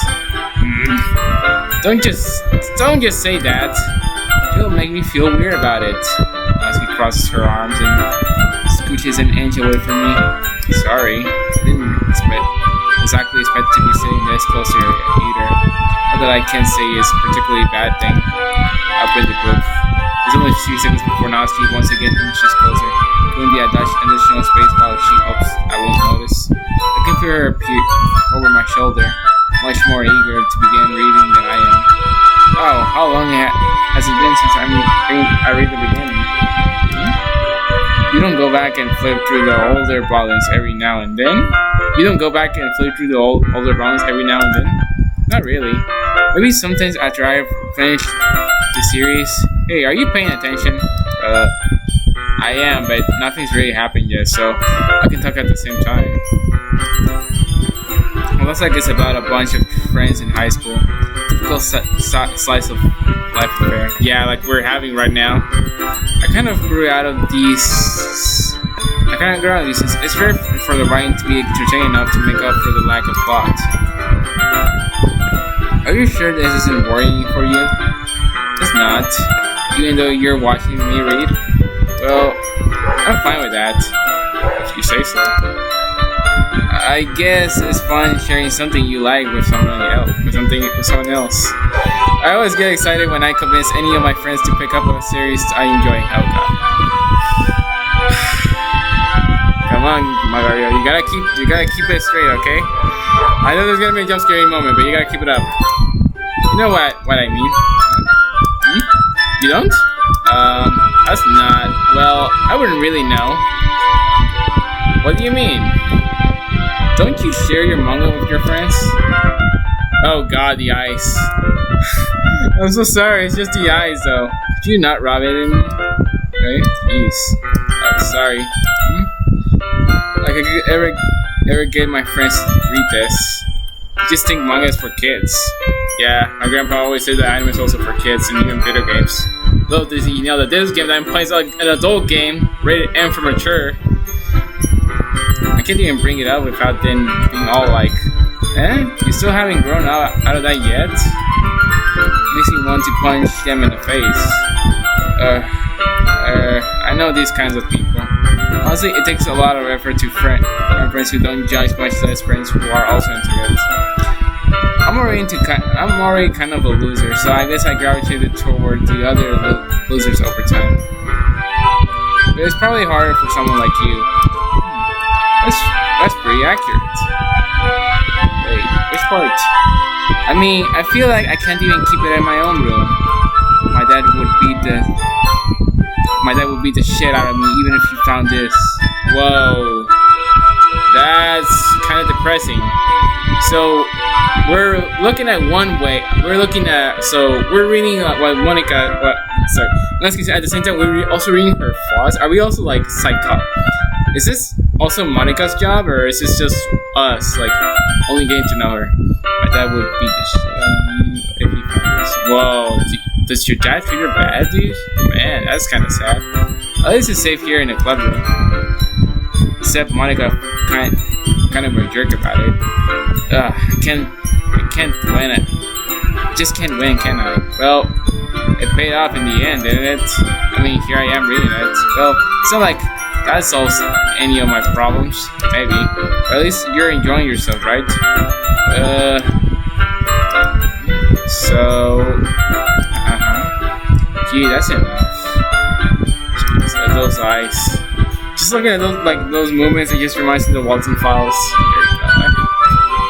Don't just say that. It'll make me feel weird about it. Natsuki crosses her arms and scooches an inch away from me. Sorry, I didn't exactly expect to be sitting this close to her either. All that I can say is a particularly bad thing. I'll read the book. There's only a few seconds before Natsuki once again inches closer, giving the additional space while she hopes I won't notice. I can feel her peer over my shoulder, much more eager to begin reading than I am. Oh, how long has it been since I read the beginning? You don't go back and flip through the older volumes every now and then? Not really. Maybe sometimes after I've finished the series. Hey, are you paying attention? I am, but nothing's really happened yet, so I can talk at the same time. Well, that's like it's about a bunch of friends in high school. Typical slice of life affair. Yeah, like we're having right now. I kind of grew out of these. It's rare for the writing to be entertaining enough to make up for the lack of plot. Are you sure this isn't boring for you? It's not. Even though you're watching me read? Well, I'm fine with that. If you say so. I guess it's fun sharing something you like with someone else. I always get excited when I convince any of my friends to pick up a series I enjoy. Oh god. Come on, Mario. You gotta keep it straight, okay? I know there's gonna be a jump scary moment, but you gotta keep it up. You know what I mean? You don't? That's not. Well, I wouldn't really know. What do you mean? Don't you share your manga with your friends? Oh god, the ice. I'm so sorry, it's just the ice though. Could you not rub it in me? Okay, jeez. Sorry. Like I could ever get my friends to read this. I just think manga is for kids. Yeah, my grandpa always said that anime is also for kids and even video games. Though does he know that this game that I'm playing is like an adult game, rated M for mature. I can't even bring it up without then being all like, you still haven't grown out of that yet? makes me want to punch them in the face. I know these kinds of people. Honestly, it takes a lot of effort to find friends who don't judge, much less friends who are also into it. I'm already kind of a loser, so I guess I gravitated toward the other losers over time. But it's probably harder for someone like you. That's pretty accurate. Wait, which part? I mean, I feel like I can't even keep it in my own room. My dad would beat the shit out of me even if he found this. Whoa. That's kind of depressing. So, we're looking at one way. We're reading what Monika. Sorry. Natsuki said at the same time, we're also reading her flaws. Are we also like Is this also Monika's job, or is this just us, like, only getting to know her? My dad would beat the shit out of me if he found this. Whoa. Does your dad treat her bad, dude? Man, that's kind of sad. At least it's safe here in the club room. Except Monika kind of a jerk about it. I can't win it. Just can't win, can I? Well, it paid off in the end, didn't it? I mean, here I am reading it. Well, it's not like that solves any of my problems, maybe. But at least you're enjoying yourself, right? Gee, that's enough. Jeez, those eyes. Just looking at those movements, it just reminds me of the Walton Files.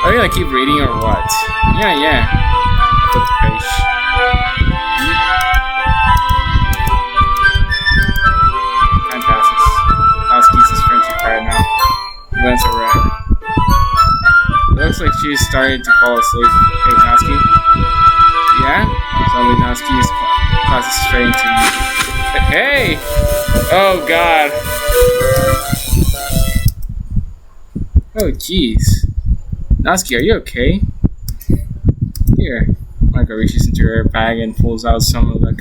Are you gonna keep reading or what? Yeah. Flip the page. Time passes. Natsuki's his friendship card now. Events are red. It looks like she's starting to fall asleep. Hey, Natsuki? Yeah? Suddenly Natsuki is causes straight into me. Hey! Oh god. Oh jeez. Natsuki, are you okay? Here. Monika reaches into her bag and pulls out some of the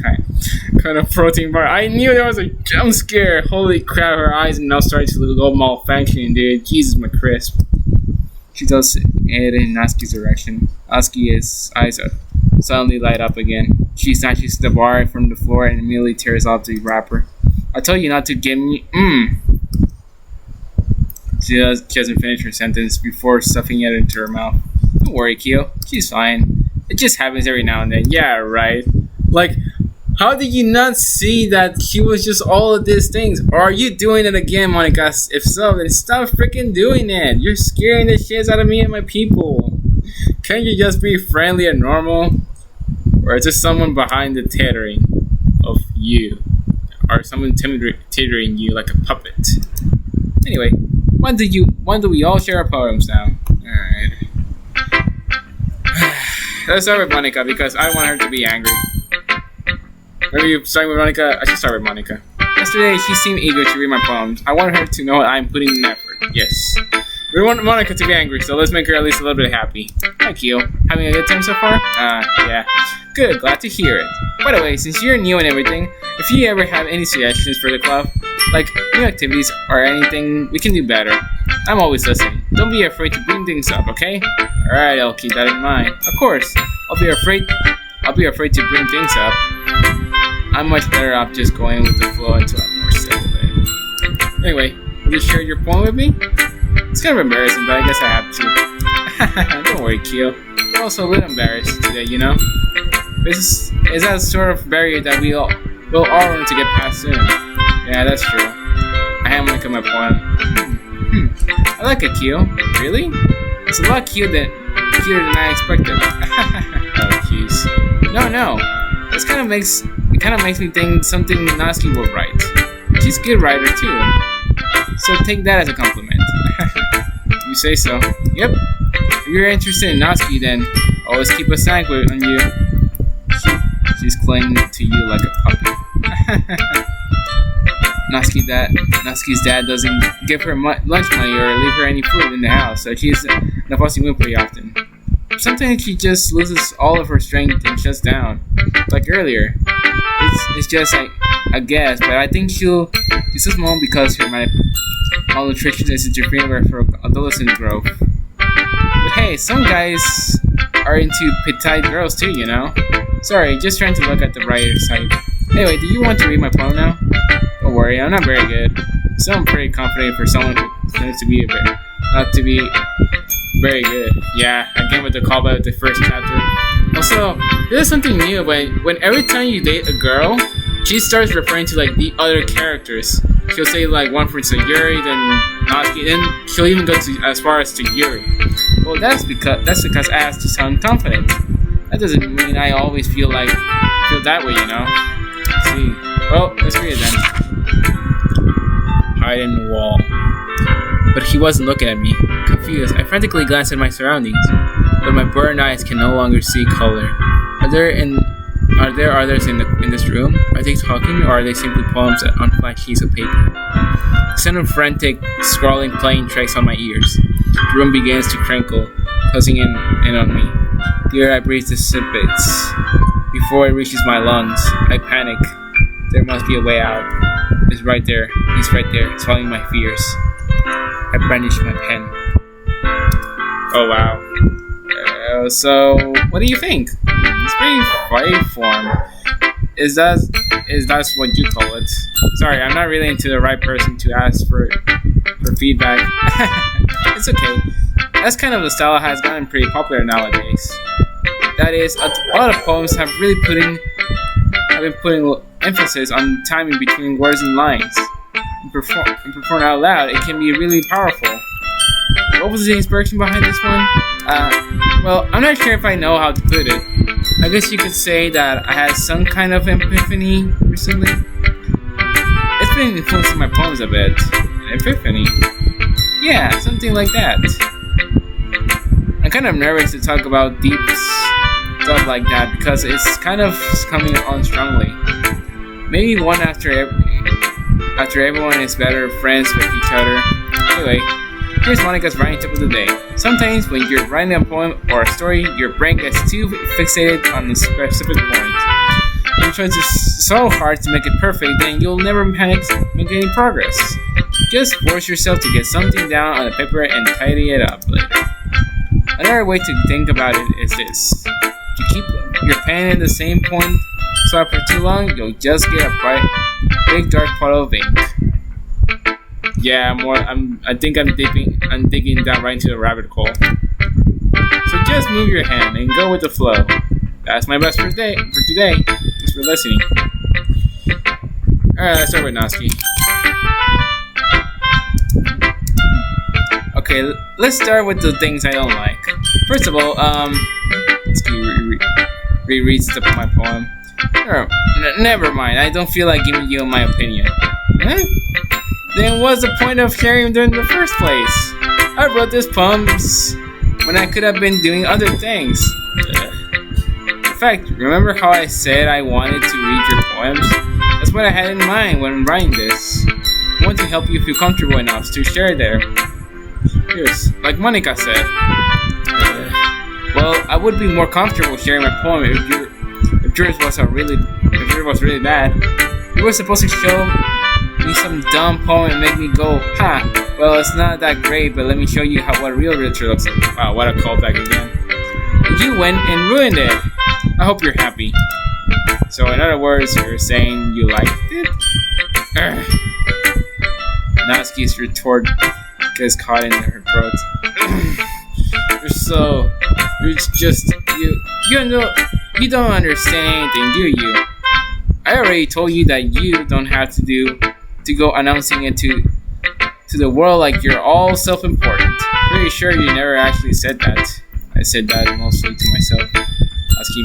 kind of protein bar. I knew there was a jump scare! Holy crap, her eyes are now starting to go malfunctioning, dude. Jesus, my crisp. She does it in Natsuki's direction. Natsuki's eyes suddenly light up again. She snatches the bar from the floor and immediately tears off the wrapper. I told you not to give me. She doesn't finish her sentence before stuffing it into her mouth. Don't worry, Kyo. She's fine. It just happens every now and then. Yeah, right. Like, how did you not see that she was just all of these things? Or are you doing it again, Monika? If so, then stop freaking doing it. You're scaring the shit out of me and my people. Can't you just be friendly and normal? Or is there someone behind the teetering of you? Or someone teetering you like a puppet? Anyway, why do we all share our poems now? Alright. Let's start with Monika because I want her to be angry. Maybe starting with Monika. I should start with Monika. Yesterday, she seemed eager to read my poems. I want her to know I'm putting in effort. Yes. We want Monika to be angry, so let's make her at least a little bit happy. Hi, Kyo. Having a good time so far? Yeah. Good, glad to hear it. By the way, since you're new and everything, if you ever have any suggestions for the club, like new activities or anything, we can do better. I'm always listening. Don't be afraid to bring things up, okay? Alright, I'll keep that in mind. Of course, I'll be afraid to bring things up. I'm much better off just going with the flow until I'm more settled in. Anyway, will you share your poem with me? It's kind of embarrassing, but I guess I have to. Don't worry, Kyo. We're also a little embarrassed today, you know? This is that sort of barrier that we'll all want to get past soon. Yeah, that's true. I am gonna come my poem. I like it, Kyo. Really? It's a lot cuter than I expected. Oh, jeez. No. It kind of makes me think something Natsuki will write. She's a good writer too. So take that as a compliment. You say so. Yep. If you're interested in Natsuki, then always keep a snack on you. She's clinging to you like a puppy. Natsuki's dad doesn't give her lunch money or leave her any food in the house, so she's in a fussy mood pretty often. Sometimes she just loses all of her strength and shuts down. Like earlier. It's just I guess, but I think she's just mom because her malnutrition is interfering with her adolescent growth. But hey, some guys are into petite girls too, you know? Sorry, just trying to look at the brighter side. Anyway, do you want to read my poem now? Don't worry, I'm not very good. So I'm pretty confident for someone who claims to be not to be very good. Yeah, again with the callback of the first chapter. Also, there's something new when every time you date a girl, she starts referring to like the other characters. She'll say like one for instance Yuri, then Natsuki, then she'll even go to as far as to Yuri. Well, that's because I have to sound confident. That doesn't mean I always feel that way, you know. Let's see. Well, let's read it then. Hide in the wall. But he wasn't looking at me. Confused, I frantically glanced at my surroundings, but my burned eyes can no longer see color. Are there others in this room? Are they talking, or are they simply poems on flat sheets of paper? The sound of frantic, scrawling, playing tracks on my ears. The room begins to crinkle, closing in on me. The air I breathe dissipates. Before it reaches my lungs, I panic. There must be a way out. He's right there, swallowing my fears. I brandish my pen. Oh wow. So, what do you think? It's pretty fire form. Is that what you call it? Sorry, I'm not really into the right person to ask for feedback. It's okay. That's kind of the style that has gotten pretty popular nowadays. That is, a lot of poems have been putting emphasis on timing between words and lines. And performed out loud, it can be really powerful. What was the inspiration behind this one? Well, I'm not sure if I know how to put it. I guess you could say that I had some kind of epiphany recently. It's been influencing my poems a bit. An epiphany? Yeah, something like that. I'm kind of nervous to talk about deep stuff like that because it's kind of coming on strongly. Maybe one after everyone is better friends with each other. Anyway, here's Monika's writing tip of the day. Sometimes when you're writing a poem or a story, your brain gets too fixated on a specific point. If you try so hard to make it perfect, then you'll never make any progress. Just force yourself to get something down on the paper and tidy it up later. Another way to think about it is this. If you keep your pen in the same point spot for too long, you'll just get a big dark puddle of ink. Yeah, I think I'm digging down right into the rabbit hole. So just move your hand and go with the flow. That's my best for today. Thanks for listening. Alright, let's start with Natsuki. Okay, let's start with the things I don't like. First of all, Natsuki rereads my poem. Never mind, I don't feel like giving you my opinion. Huh? Then what's the point of sharing them in the first place? I wrote these poems when I could have been doing other things. In fact, remember how I said I wanted to read your poems? That's what I had in mind when writing this. I want to help you feel comfortable enough to share there. Yes, like Monika said. Well, I would be more comfortable sharing my poem if yours was really bad. You were supposed to show me some dumb poem and make me go, ha, well, it's not that great, but let me show you what real literature looks like. Wow, what a callback again. And you went and ruined it. I hope you're happy. So in other words, you're saying you liked it? Natsuki's retort gets caught in her throat. You don't understand anything, do you? I already told you that you don't have to go announcing it to the world like you're all self-important. Pretty sure you never actually said that. I said that mostly to myself. Natsuki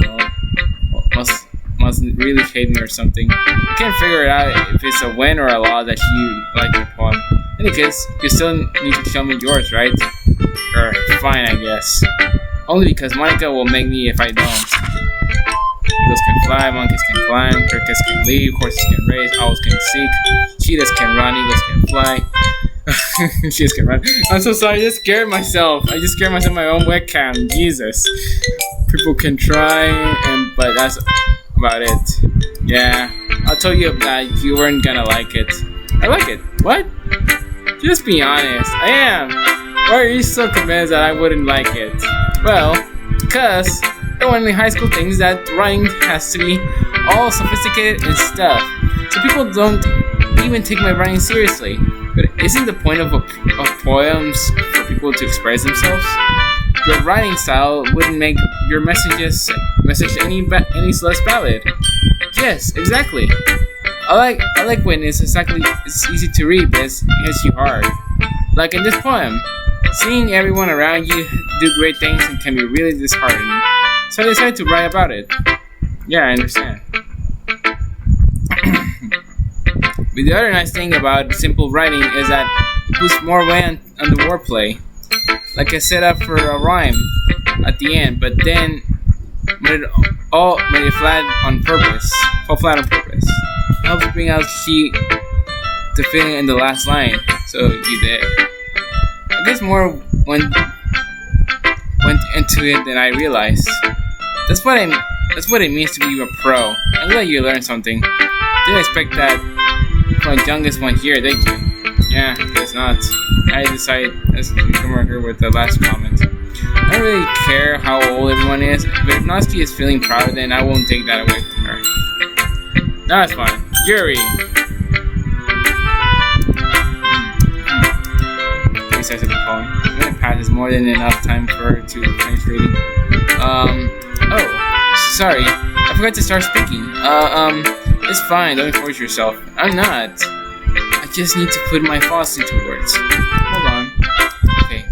must really hate me or something. I can't figure it out if it's a win or a loss that you like my poem. In any case, you still need to show me yours, right? Fine, I guess. Only because Monika will make me if I don't. Eagles can fly, monkeys can climb, crickets can leap, horses can race, owls can seek, cheetahs can run, eagles can fly. Cheetahs can run. I'm so sorry, I just scared myself. I just scared myself in my own webcam. Jesus. People can try, but that's about it. Yeah, I told you that you weren't gonna like it. I like it. What? Just be honest. I am. Why are you so convinced that I wouldn't like it? Well, because it everyone in high school thinks that writing has to be all sophisticated and stuff, so people don't even take my writing seriously. But isn't the point of poems for people to express themselves? Your writing style wouldn't make your message any less valid. Yes, exactly. I like when it's easy to read, but it hits you hard. Like in this poem, seeing everyone around you do great things can be really disheartening. So I decided to write about it. Yeah, I understand. But the other nice thing about simple writing is that it puts more weight on the wordplay. Like I set up for a rhyme at the end, but then made it flat on purpose. Fall flat on purpose. It helps bring out the feeling in the last line. So you did. I guess more went into it than I realized. That's what it means to be a pro. I'm glad you learned something. Didn't expect that from my youngest one here, did you? Yeah, guess not. I decided let's come over here with the last comment. I don't really care how old everyone is, but if Natsuki is feeling proud, then I won't take that away from her. No, it's fine. Yuri! Says of the poem. A minute passes more than enough time for her to finish reading. Oh, sorry. I forgot to start speaking. It's fine. Don't force yourself. I'm not. I just need to put my thoughts into words. Hold on. Okay.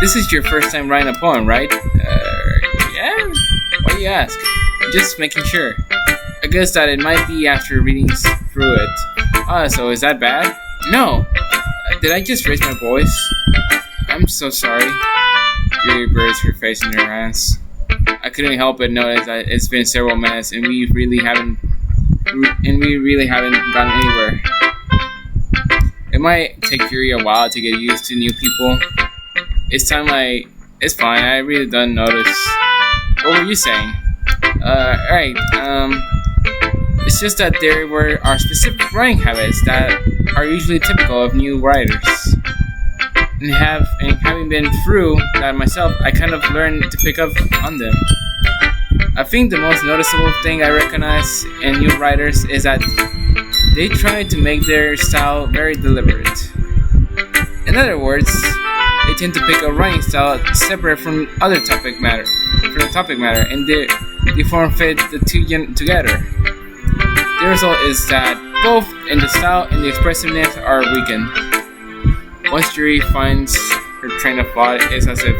This is your first time writing a poem, right? Yeah? Why do you ask? I'm just making sure. I guess that it might be after reading through it. So is that bad? No! Did I just raise my voice? I'm so sorry. Yuri buries her face in her hands. I couldn't help but notice that it's been several minutes and we really haven't gotten anywhere. It might take Yuri a while to get used to new people. It's fine, I really don't notice. What were you saying? Right, it's just that there are specific writing habits that are usually typical of new writers. And having been through that myself, I kind of learned to pick up on them. I think the most noticeable thing I recognize in new writers is that they try to make their style very deliberate. In other words, they tend to pick a writing style separate from the topic matter, and they form fit the two together. The result is that both in the style and the expressiveness are weakened. Once Yuri finds her train of thought, it's as if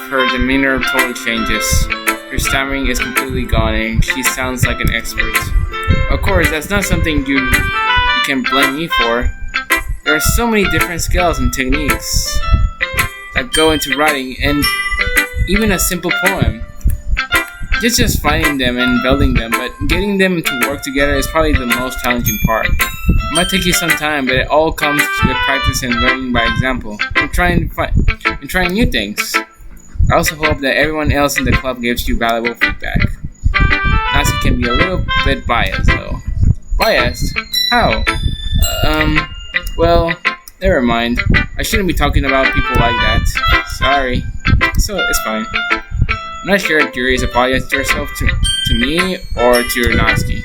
her demeanor totally changes. Her stammering is completely gone and she sounds like an expert. Of course, that's not something you can blame me for. There are so many different skills and techniques that go into writing, and even a simple poem. It's just finding them and building them, but getting them to work together is probably the most challenging part. It might take you some time, but it all comes with practice and learning by example, and trying new things. I also hope that everyone else in the club gives you valuable feedback. Natsuki can be a little bit biased, though. Biased? How? Well, never mind. I shouldn't be talking about people like that. Sorry. So, it's fine. I'm not sure if Yuri is apologizing to herself to me or to Natsuki.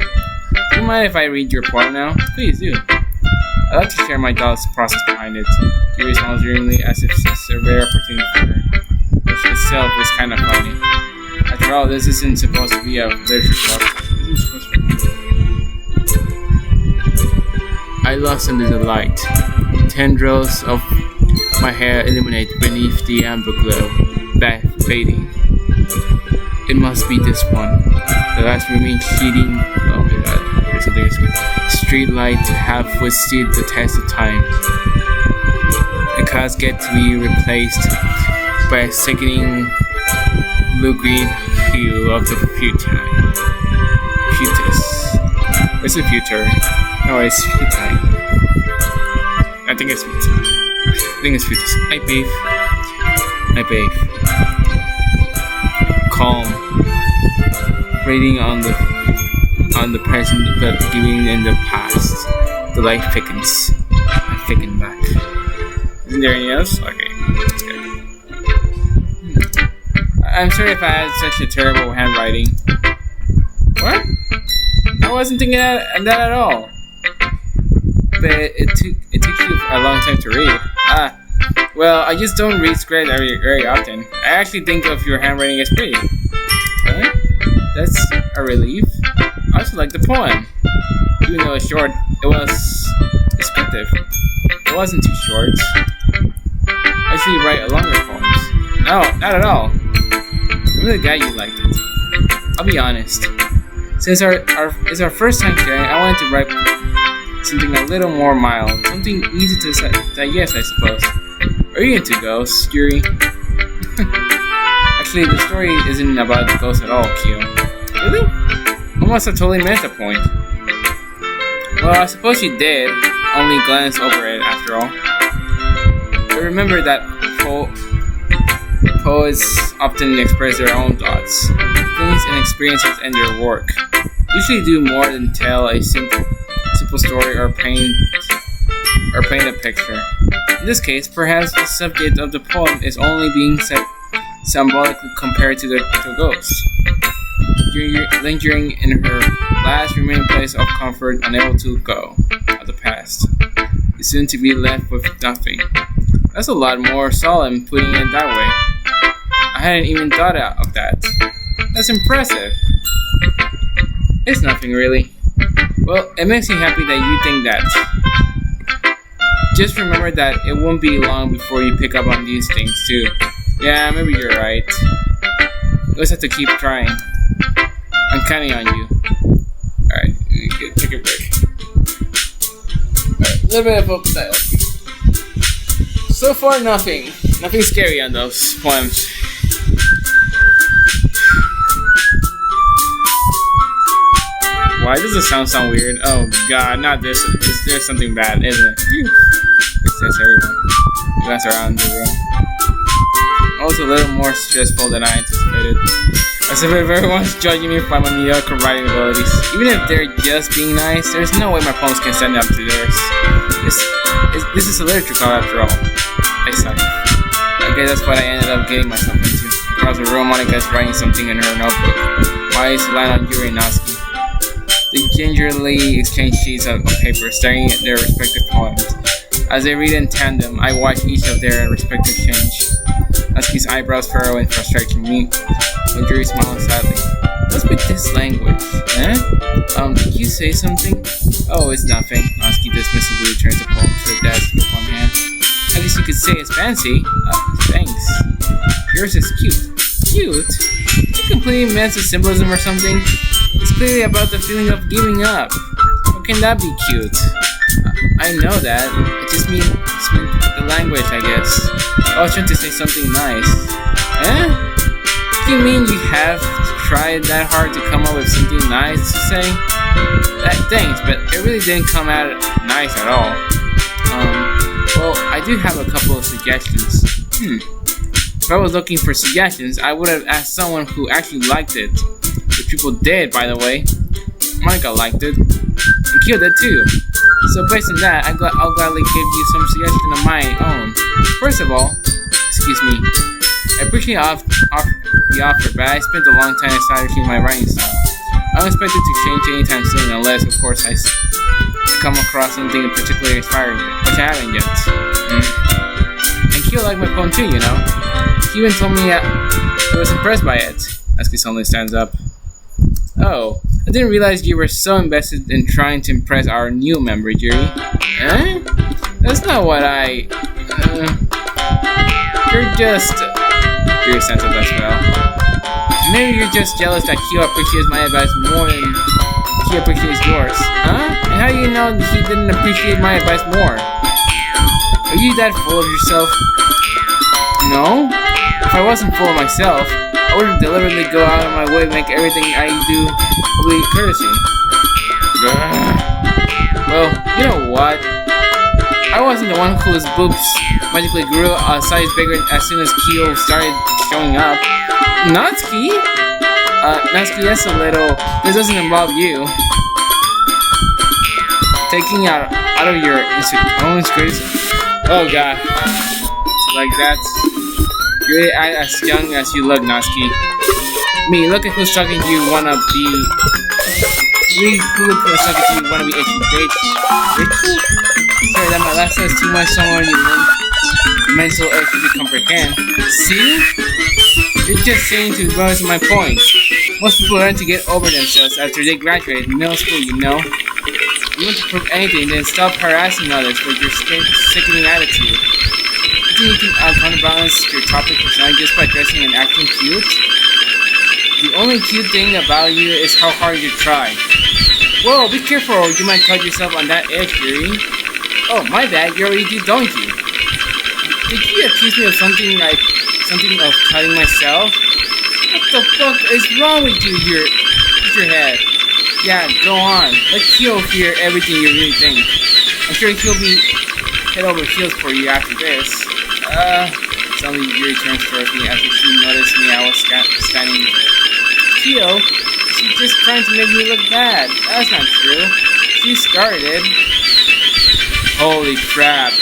Do you mind if I read your poem now? Please do. I'd like to share my thoughts process behind it. Yuri smiles dreamily as if it's a rare opportunity for her, which itself is kind of funny. After all, this isn't supposed to be a literature club. I lost under the light. Tendrils of my hair illuminate beneath the amber glow, fading. It must be this one. The last remaining sheeting. Oh my god, there's something else. Street light to have withstood the test of time. The clouds get to be replaced by a sickening blue-green hue of the future. Where's the future? No, it's futile. I think it's future. I bathe. Calm, reading on the present, but giving in the past. The light thickens. I thicken back. Isn't there anything else? Okay, that's good. I I'm sorry if I had such a terrible handwriting. What? I wasn't thinking that at all. But it took you a long time to read. Well, I just don't read script very often. I actually think of your handwriting as pretty. Huh? That's a relief. I also like the poem. Even though it's short, it was descriptive. It wasn't too short. I usually write longer poems. No, not at all. I'm really glad you liked it. I'll be honest. Since it's our first time sharing, I wanted to write something a little more mild. Something easy to digest, I suppose. Are you into ghosts, Yuri? Actually, the story isn't about the ghosts at all, Kyo. Really? I must have totally missed the point. Well, I suppose you did. Only glance over it, after all. But remember that poets often express their own thoughts, feelings, and experiences in their work. Usually do more than tell a simple story or paint a picture. In this case, perhaps the subject of the poem is only being symbolically compared to the ghost, lingering in her last remaining place of comfort, unable to go of the past, is soon to be left with nothing. That's a lot more solemn putting it that way. I hadn't even thought of that. That's impressive. It's nothing really. Well, it makes me happy that you think that. Just remember that it won't be long before you pick up on these things too. Yeah, maybe you're right. You just have to keep trying. I'm counting on you. Alright, take a break. Alright, a little bit of open dialogue. So far, nothing. Nothing scary on those poems. Why does the sound weird? Oh god, not this. There's something bad, isn't it? It says everyone. Glance around the room. Also a little more stressful than I anticipated. As if everyone's judging me by my mediocre writing abilities. Even if they're just being nice, there's no way my poems can stand up to theirs. This is a literature club after all. I sighed. I guess that's what I ended up getting myself into. Across the room, Monika is writing something in her notebook. My eyes land on Yuri and Natsuki. They gingerly exchange sheets of paper, staring at their respective poems. As they read in tandem, I watch each of their respective change. Natsuki's eyebrows furrow in frustration, when Yuri smiles sadly. What's with this language? Did you say something? Oh, it's nothing. Natsuki dismissively turns the poem to the desk with one hand. I guess you could say it's fancy. Thanks. Yours is cute. Cute? You completely meant a symbolism or something? It's clearly about the feeling of giving up. How can that be cute? I know that. It just means the language, I guess. I was trying to say something nice. Do you mean you have tried that hard to come up with something nice to say? Thanks, but it really didn't come out nice at all. Well, I do have a couple of suggestions. If I was looking for suggestions, I would have asked someone who actually liked it. Which people did, by the way. Monika liked it. And Kyo did too. So based on that, I'll gladly give you some suggestion of my own. First of all, excuse me, I appreciate the offer, but I spent a long time establishing my writing style. I don't expect it to change anytime soon unless, of course, I come across something particularly inspiring, which I haven't yet. And Kyo liked my poem too, you know. He even told me he was impressed by it. Natsuki suddenly stands up. Oh, I didn't realize you were so invested in trying to impress our new member, Yuri. That's not what you're just... Yuri stands up as well. Maybe you're just jealous that Kyo appreciates my advice more than he appreciates yours. And how do you know he didn't appreciate my advice more? Are you that full of yourself? No? If I wasn't full of myself, I wouldn't deliberately go out of my way to make everything I do complete courtesy. Well, you know what? I wasn't the one whose boobs magically grew a size bigger as soon as Kyo started showing up. Natsuki? Natsuki, this doesn't involve you. Taking out of your own insecurities. Oh god. Like that. You really act as young as you look, Natsuki. Me, look at who's talking to you wanna be. Who's talking to you wanna be itchy bitch. Ritual? Sorry, that my last says too much someone you mental earth to comprehend. See? You're just saying to voice my point. Most people learn to get over themselves after they graduate middle school, you know? You want to prove anything, then stop harassing others with your sickening attitude. You think you can counterbalance your topic personality just by dressing and acting cute? The only cute thing about you is how hard you try. Whoa, be careful, you might cut yourself on that edge, Yuri. Oh, my bad, you already did, don't you? Did you accuse me of something of cutting myself? What the fuck is wrong with you, with your head? Yeah, go on. Let Kyo hear everything you really think. I'm sure he'll be head over heels for you after this. Suddenly Yuri turns towards me after she noticed me. I was standing there. Kyo, she's just trying to make me look bad. That's not true. She started. Holy crap.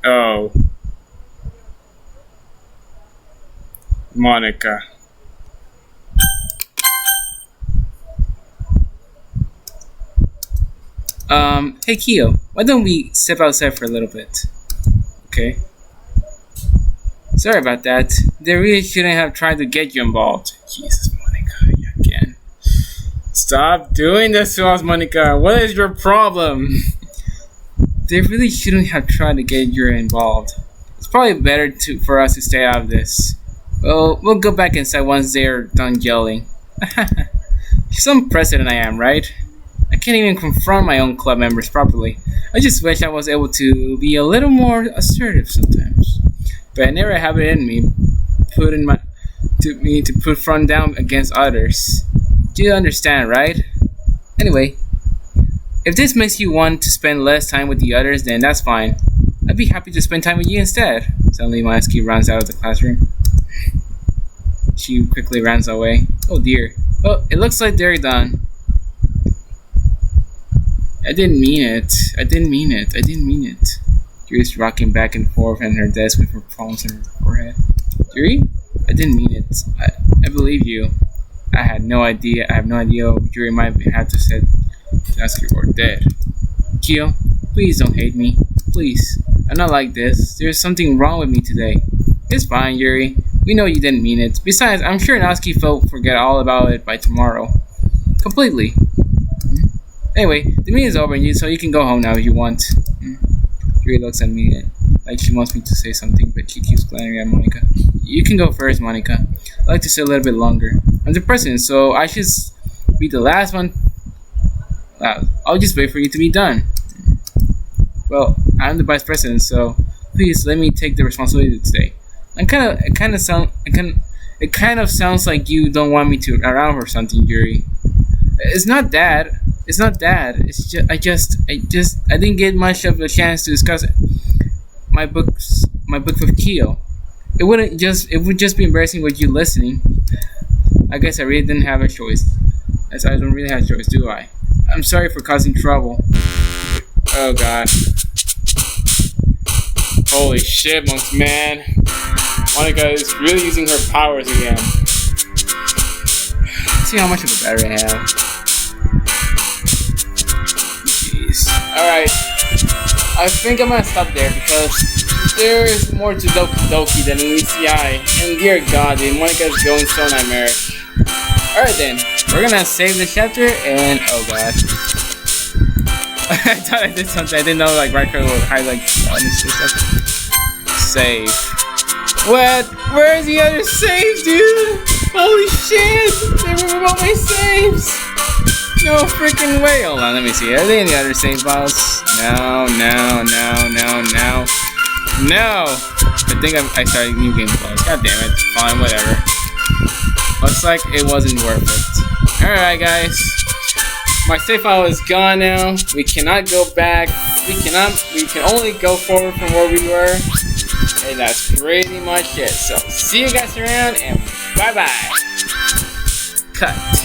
Oh. Monika. Hey Kyo, why don't we step outside for a little bit? Okay. Sorry about that. They really shouldn't have tried to get you involved. Jesus, Monika, you again. Stop doing this to us, Monika. What is your problem? They really shouldn't have tried to get you involved. It's probably better for us to stay out of this. Well, we'll go back inside once they're done yelling. Some president I am, right? I can't even confront my own club members properly. I just wish I was able to be a little more assertive sometimes. But I never have it in me to put front down against others. Do you understand, right? Anyway, if this makes you want to spend less time with the others, then that's fine. I'd be happy to spend time with you instead. Suddenly, Natsuki runs out of the classroom. She quickly runs away. Oh dear. Well, it looks like they're done. I didn't mean it. Yuri's rocking back and forth on her desk with her palms on her forehead. Yuri? I didn't mean it. I believe you. I have no idea Yuri might have to say Natsuki or dead. Kyo, please don't hate me. Please. I'm not like this. There's something wrong with me today. It's fine, Yuri. We know you didn't mean it. Besides, I'm sure Natsuki will forget all about it by tomorrow. Completely. Anyway, the meeting is over, so you can go home now if you want. Yuri looks at me like she wants me to say something, but she keeps glaring at Monika. You can go first, Monika. I'd like to stay a little bit longer. I'm the president, so I should be the last one. I'll just wait for you to be done. Well, I'm the vice president, so please let me take the responsibility today. It kind of sounds like you don't want me to around or something, Yuri. It's not that. It's just I didn't get much of a chance to discuss my book with Kyo. It would just be embarrassing with you listening. I guess I really didn't have a choice. As I don't really have a choice, do I? I'm sorry for causing trouble. Oh god. Holy shit, monks, man. Monika is really using her powers again. Let's see how much of a battery I have. Jeez. Alright. I think I'm gonna stop there because there is more to Doki Doki than meets the eye. And dear god, dude, Monika is going so nightmarish. Alright then. We're gonna save the chapter and oh god. I thought I did something. I didn't know like right color would highlight honestly stuff. Save. What? Where's the other save, dude? Holy shit! They removed my saves! No freaking way! Hold on, let me see. Are they in the other save files? No. I think I started new game files. God damn it. Fine, whatever. Looks like it wasn't worth it. Alright, guys. My save file is gone now. We cannot go back. We can only go forward from where we were. And that's pretty much it. So see you guys around, and bye bye. Cut.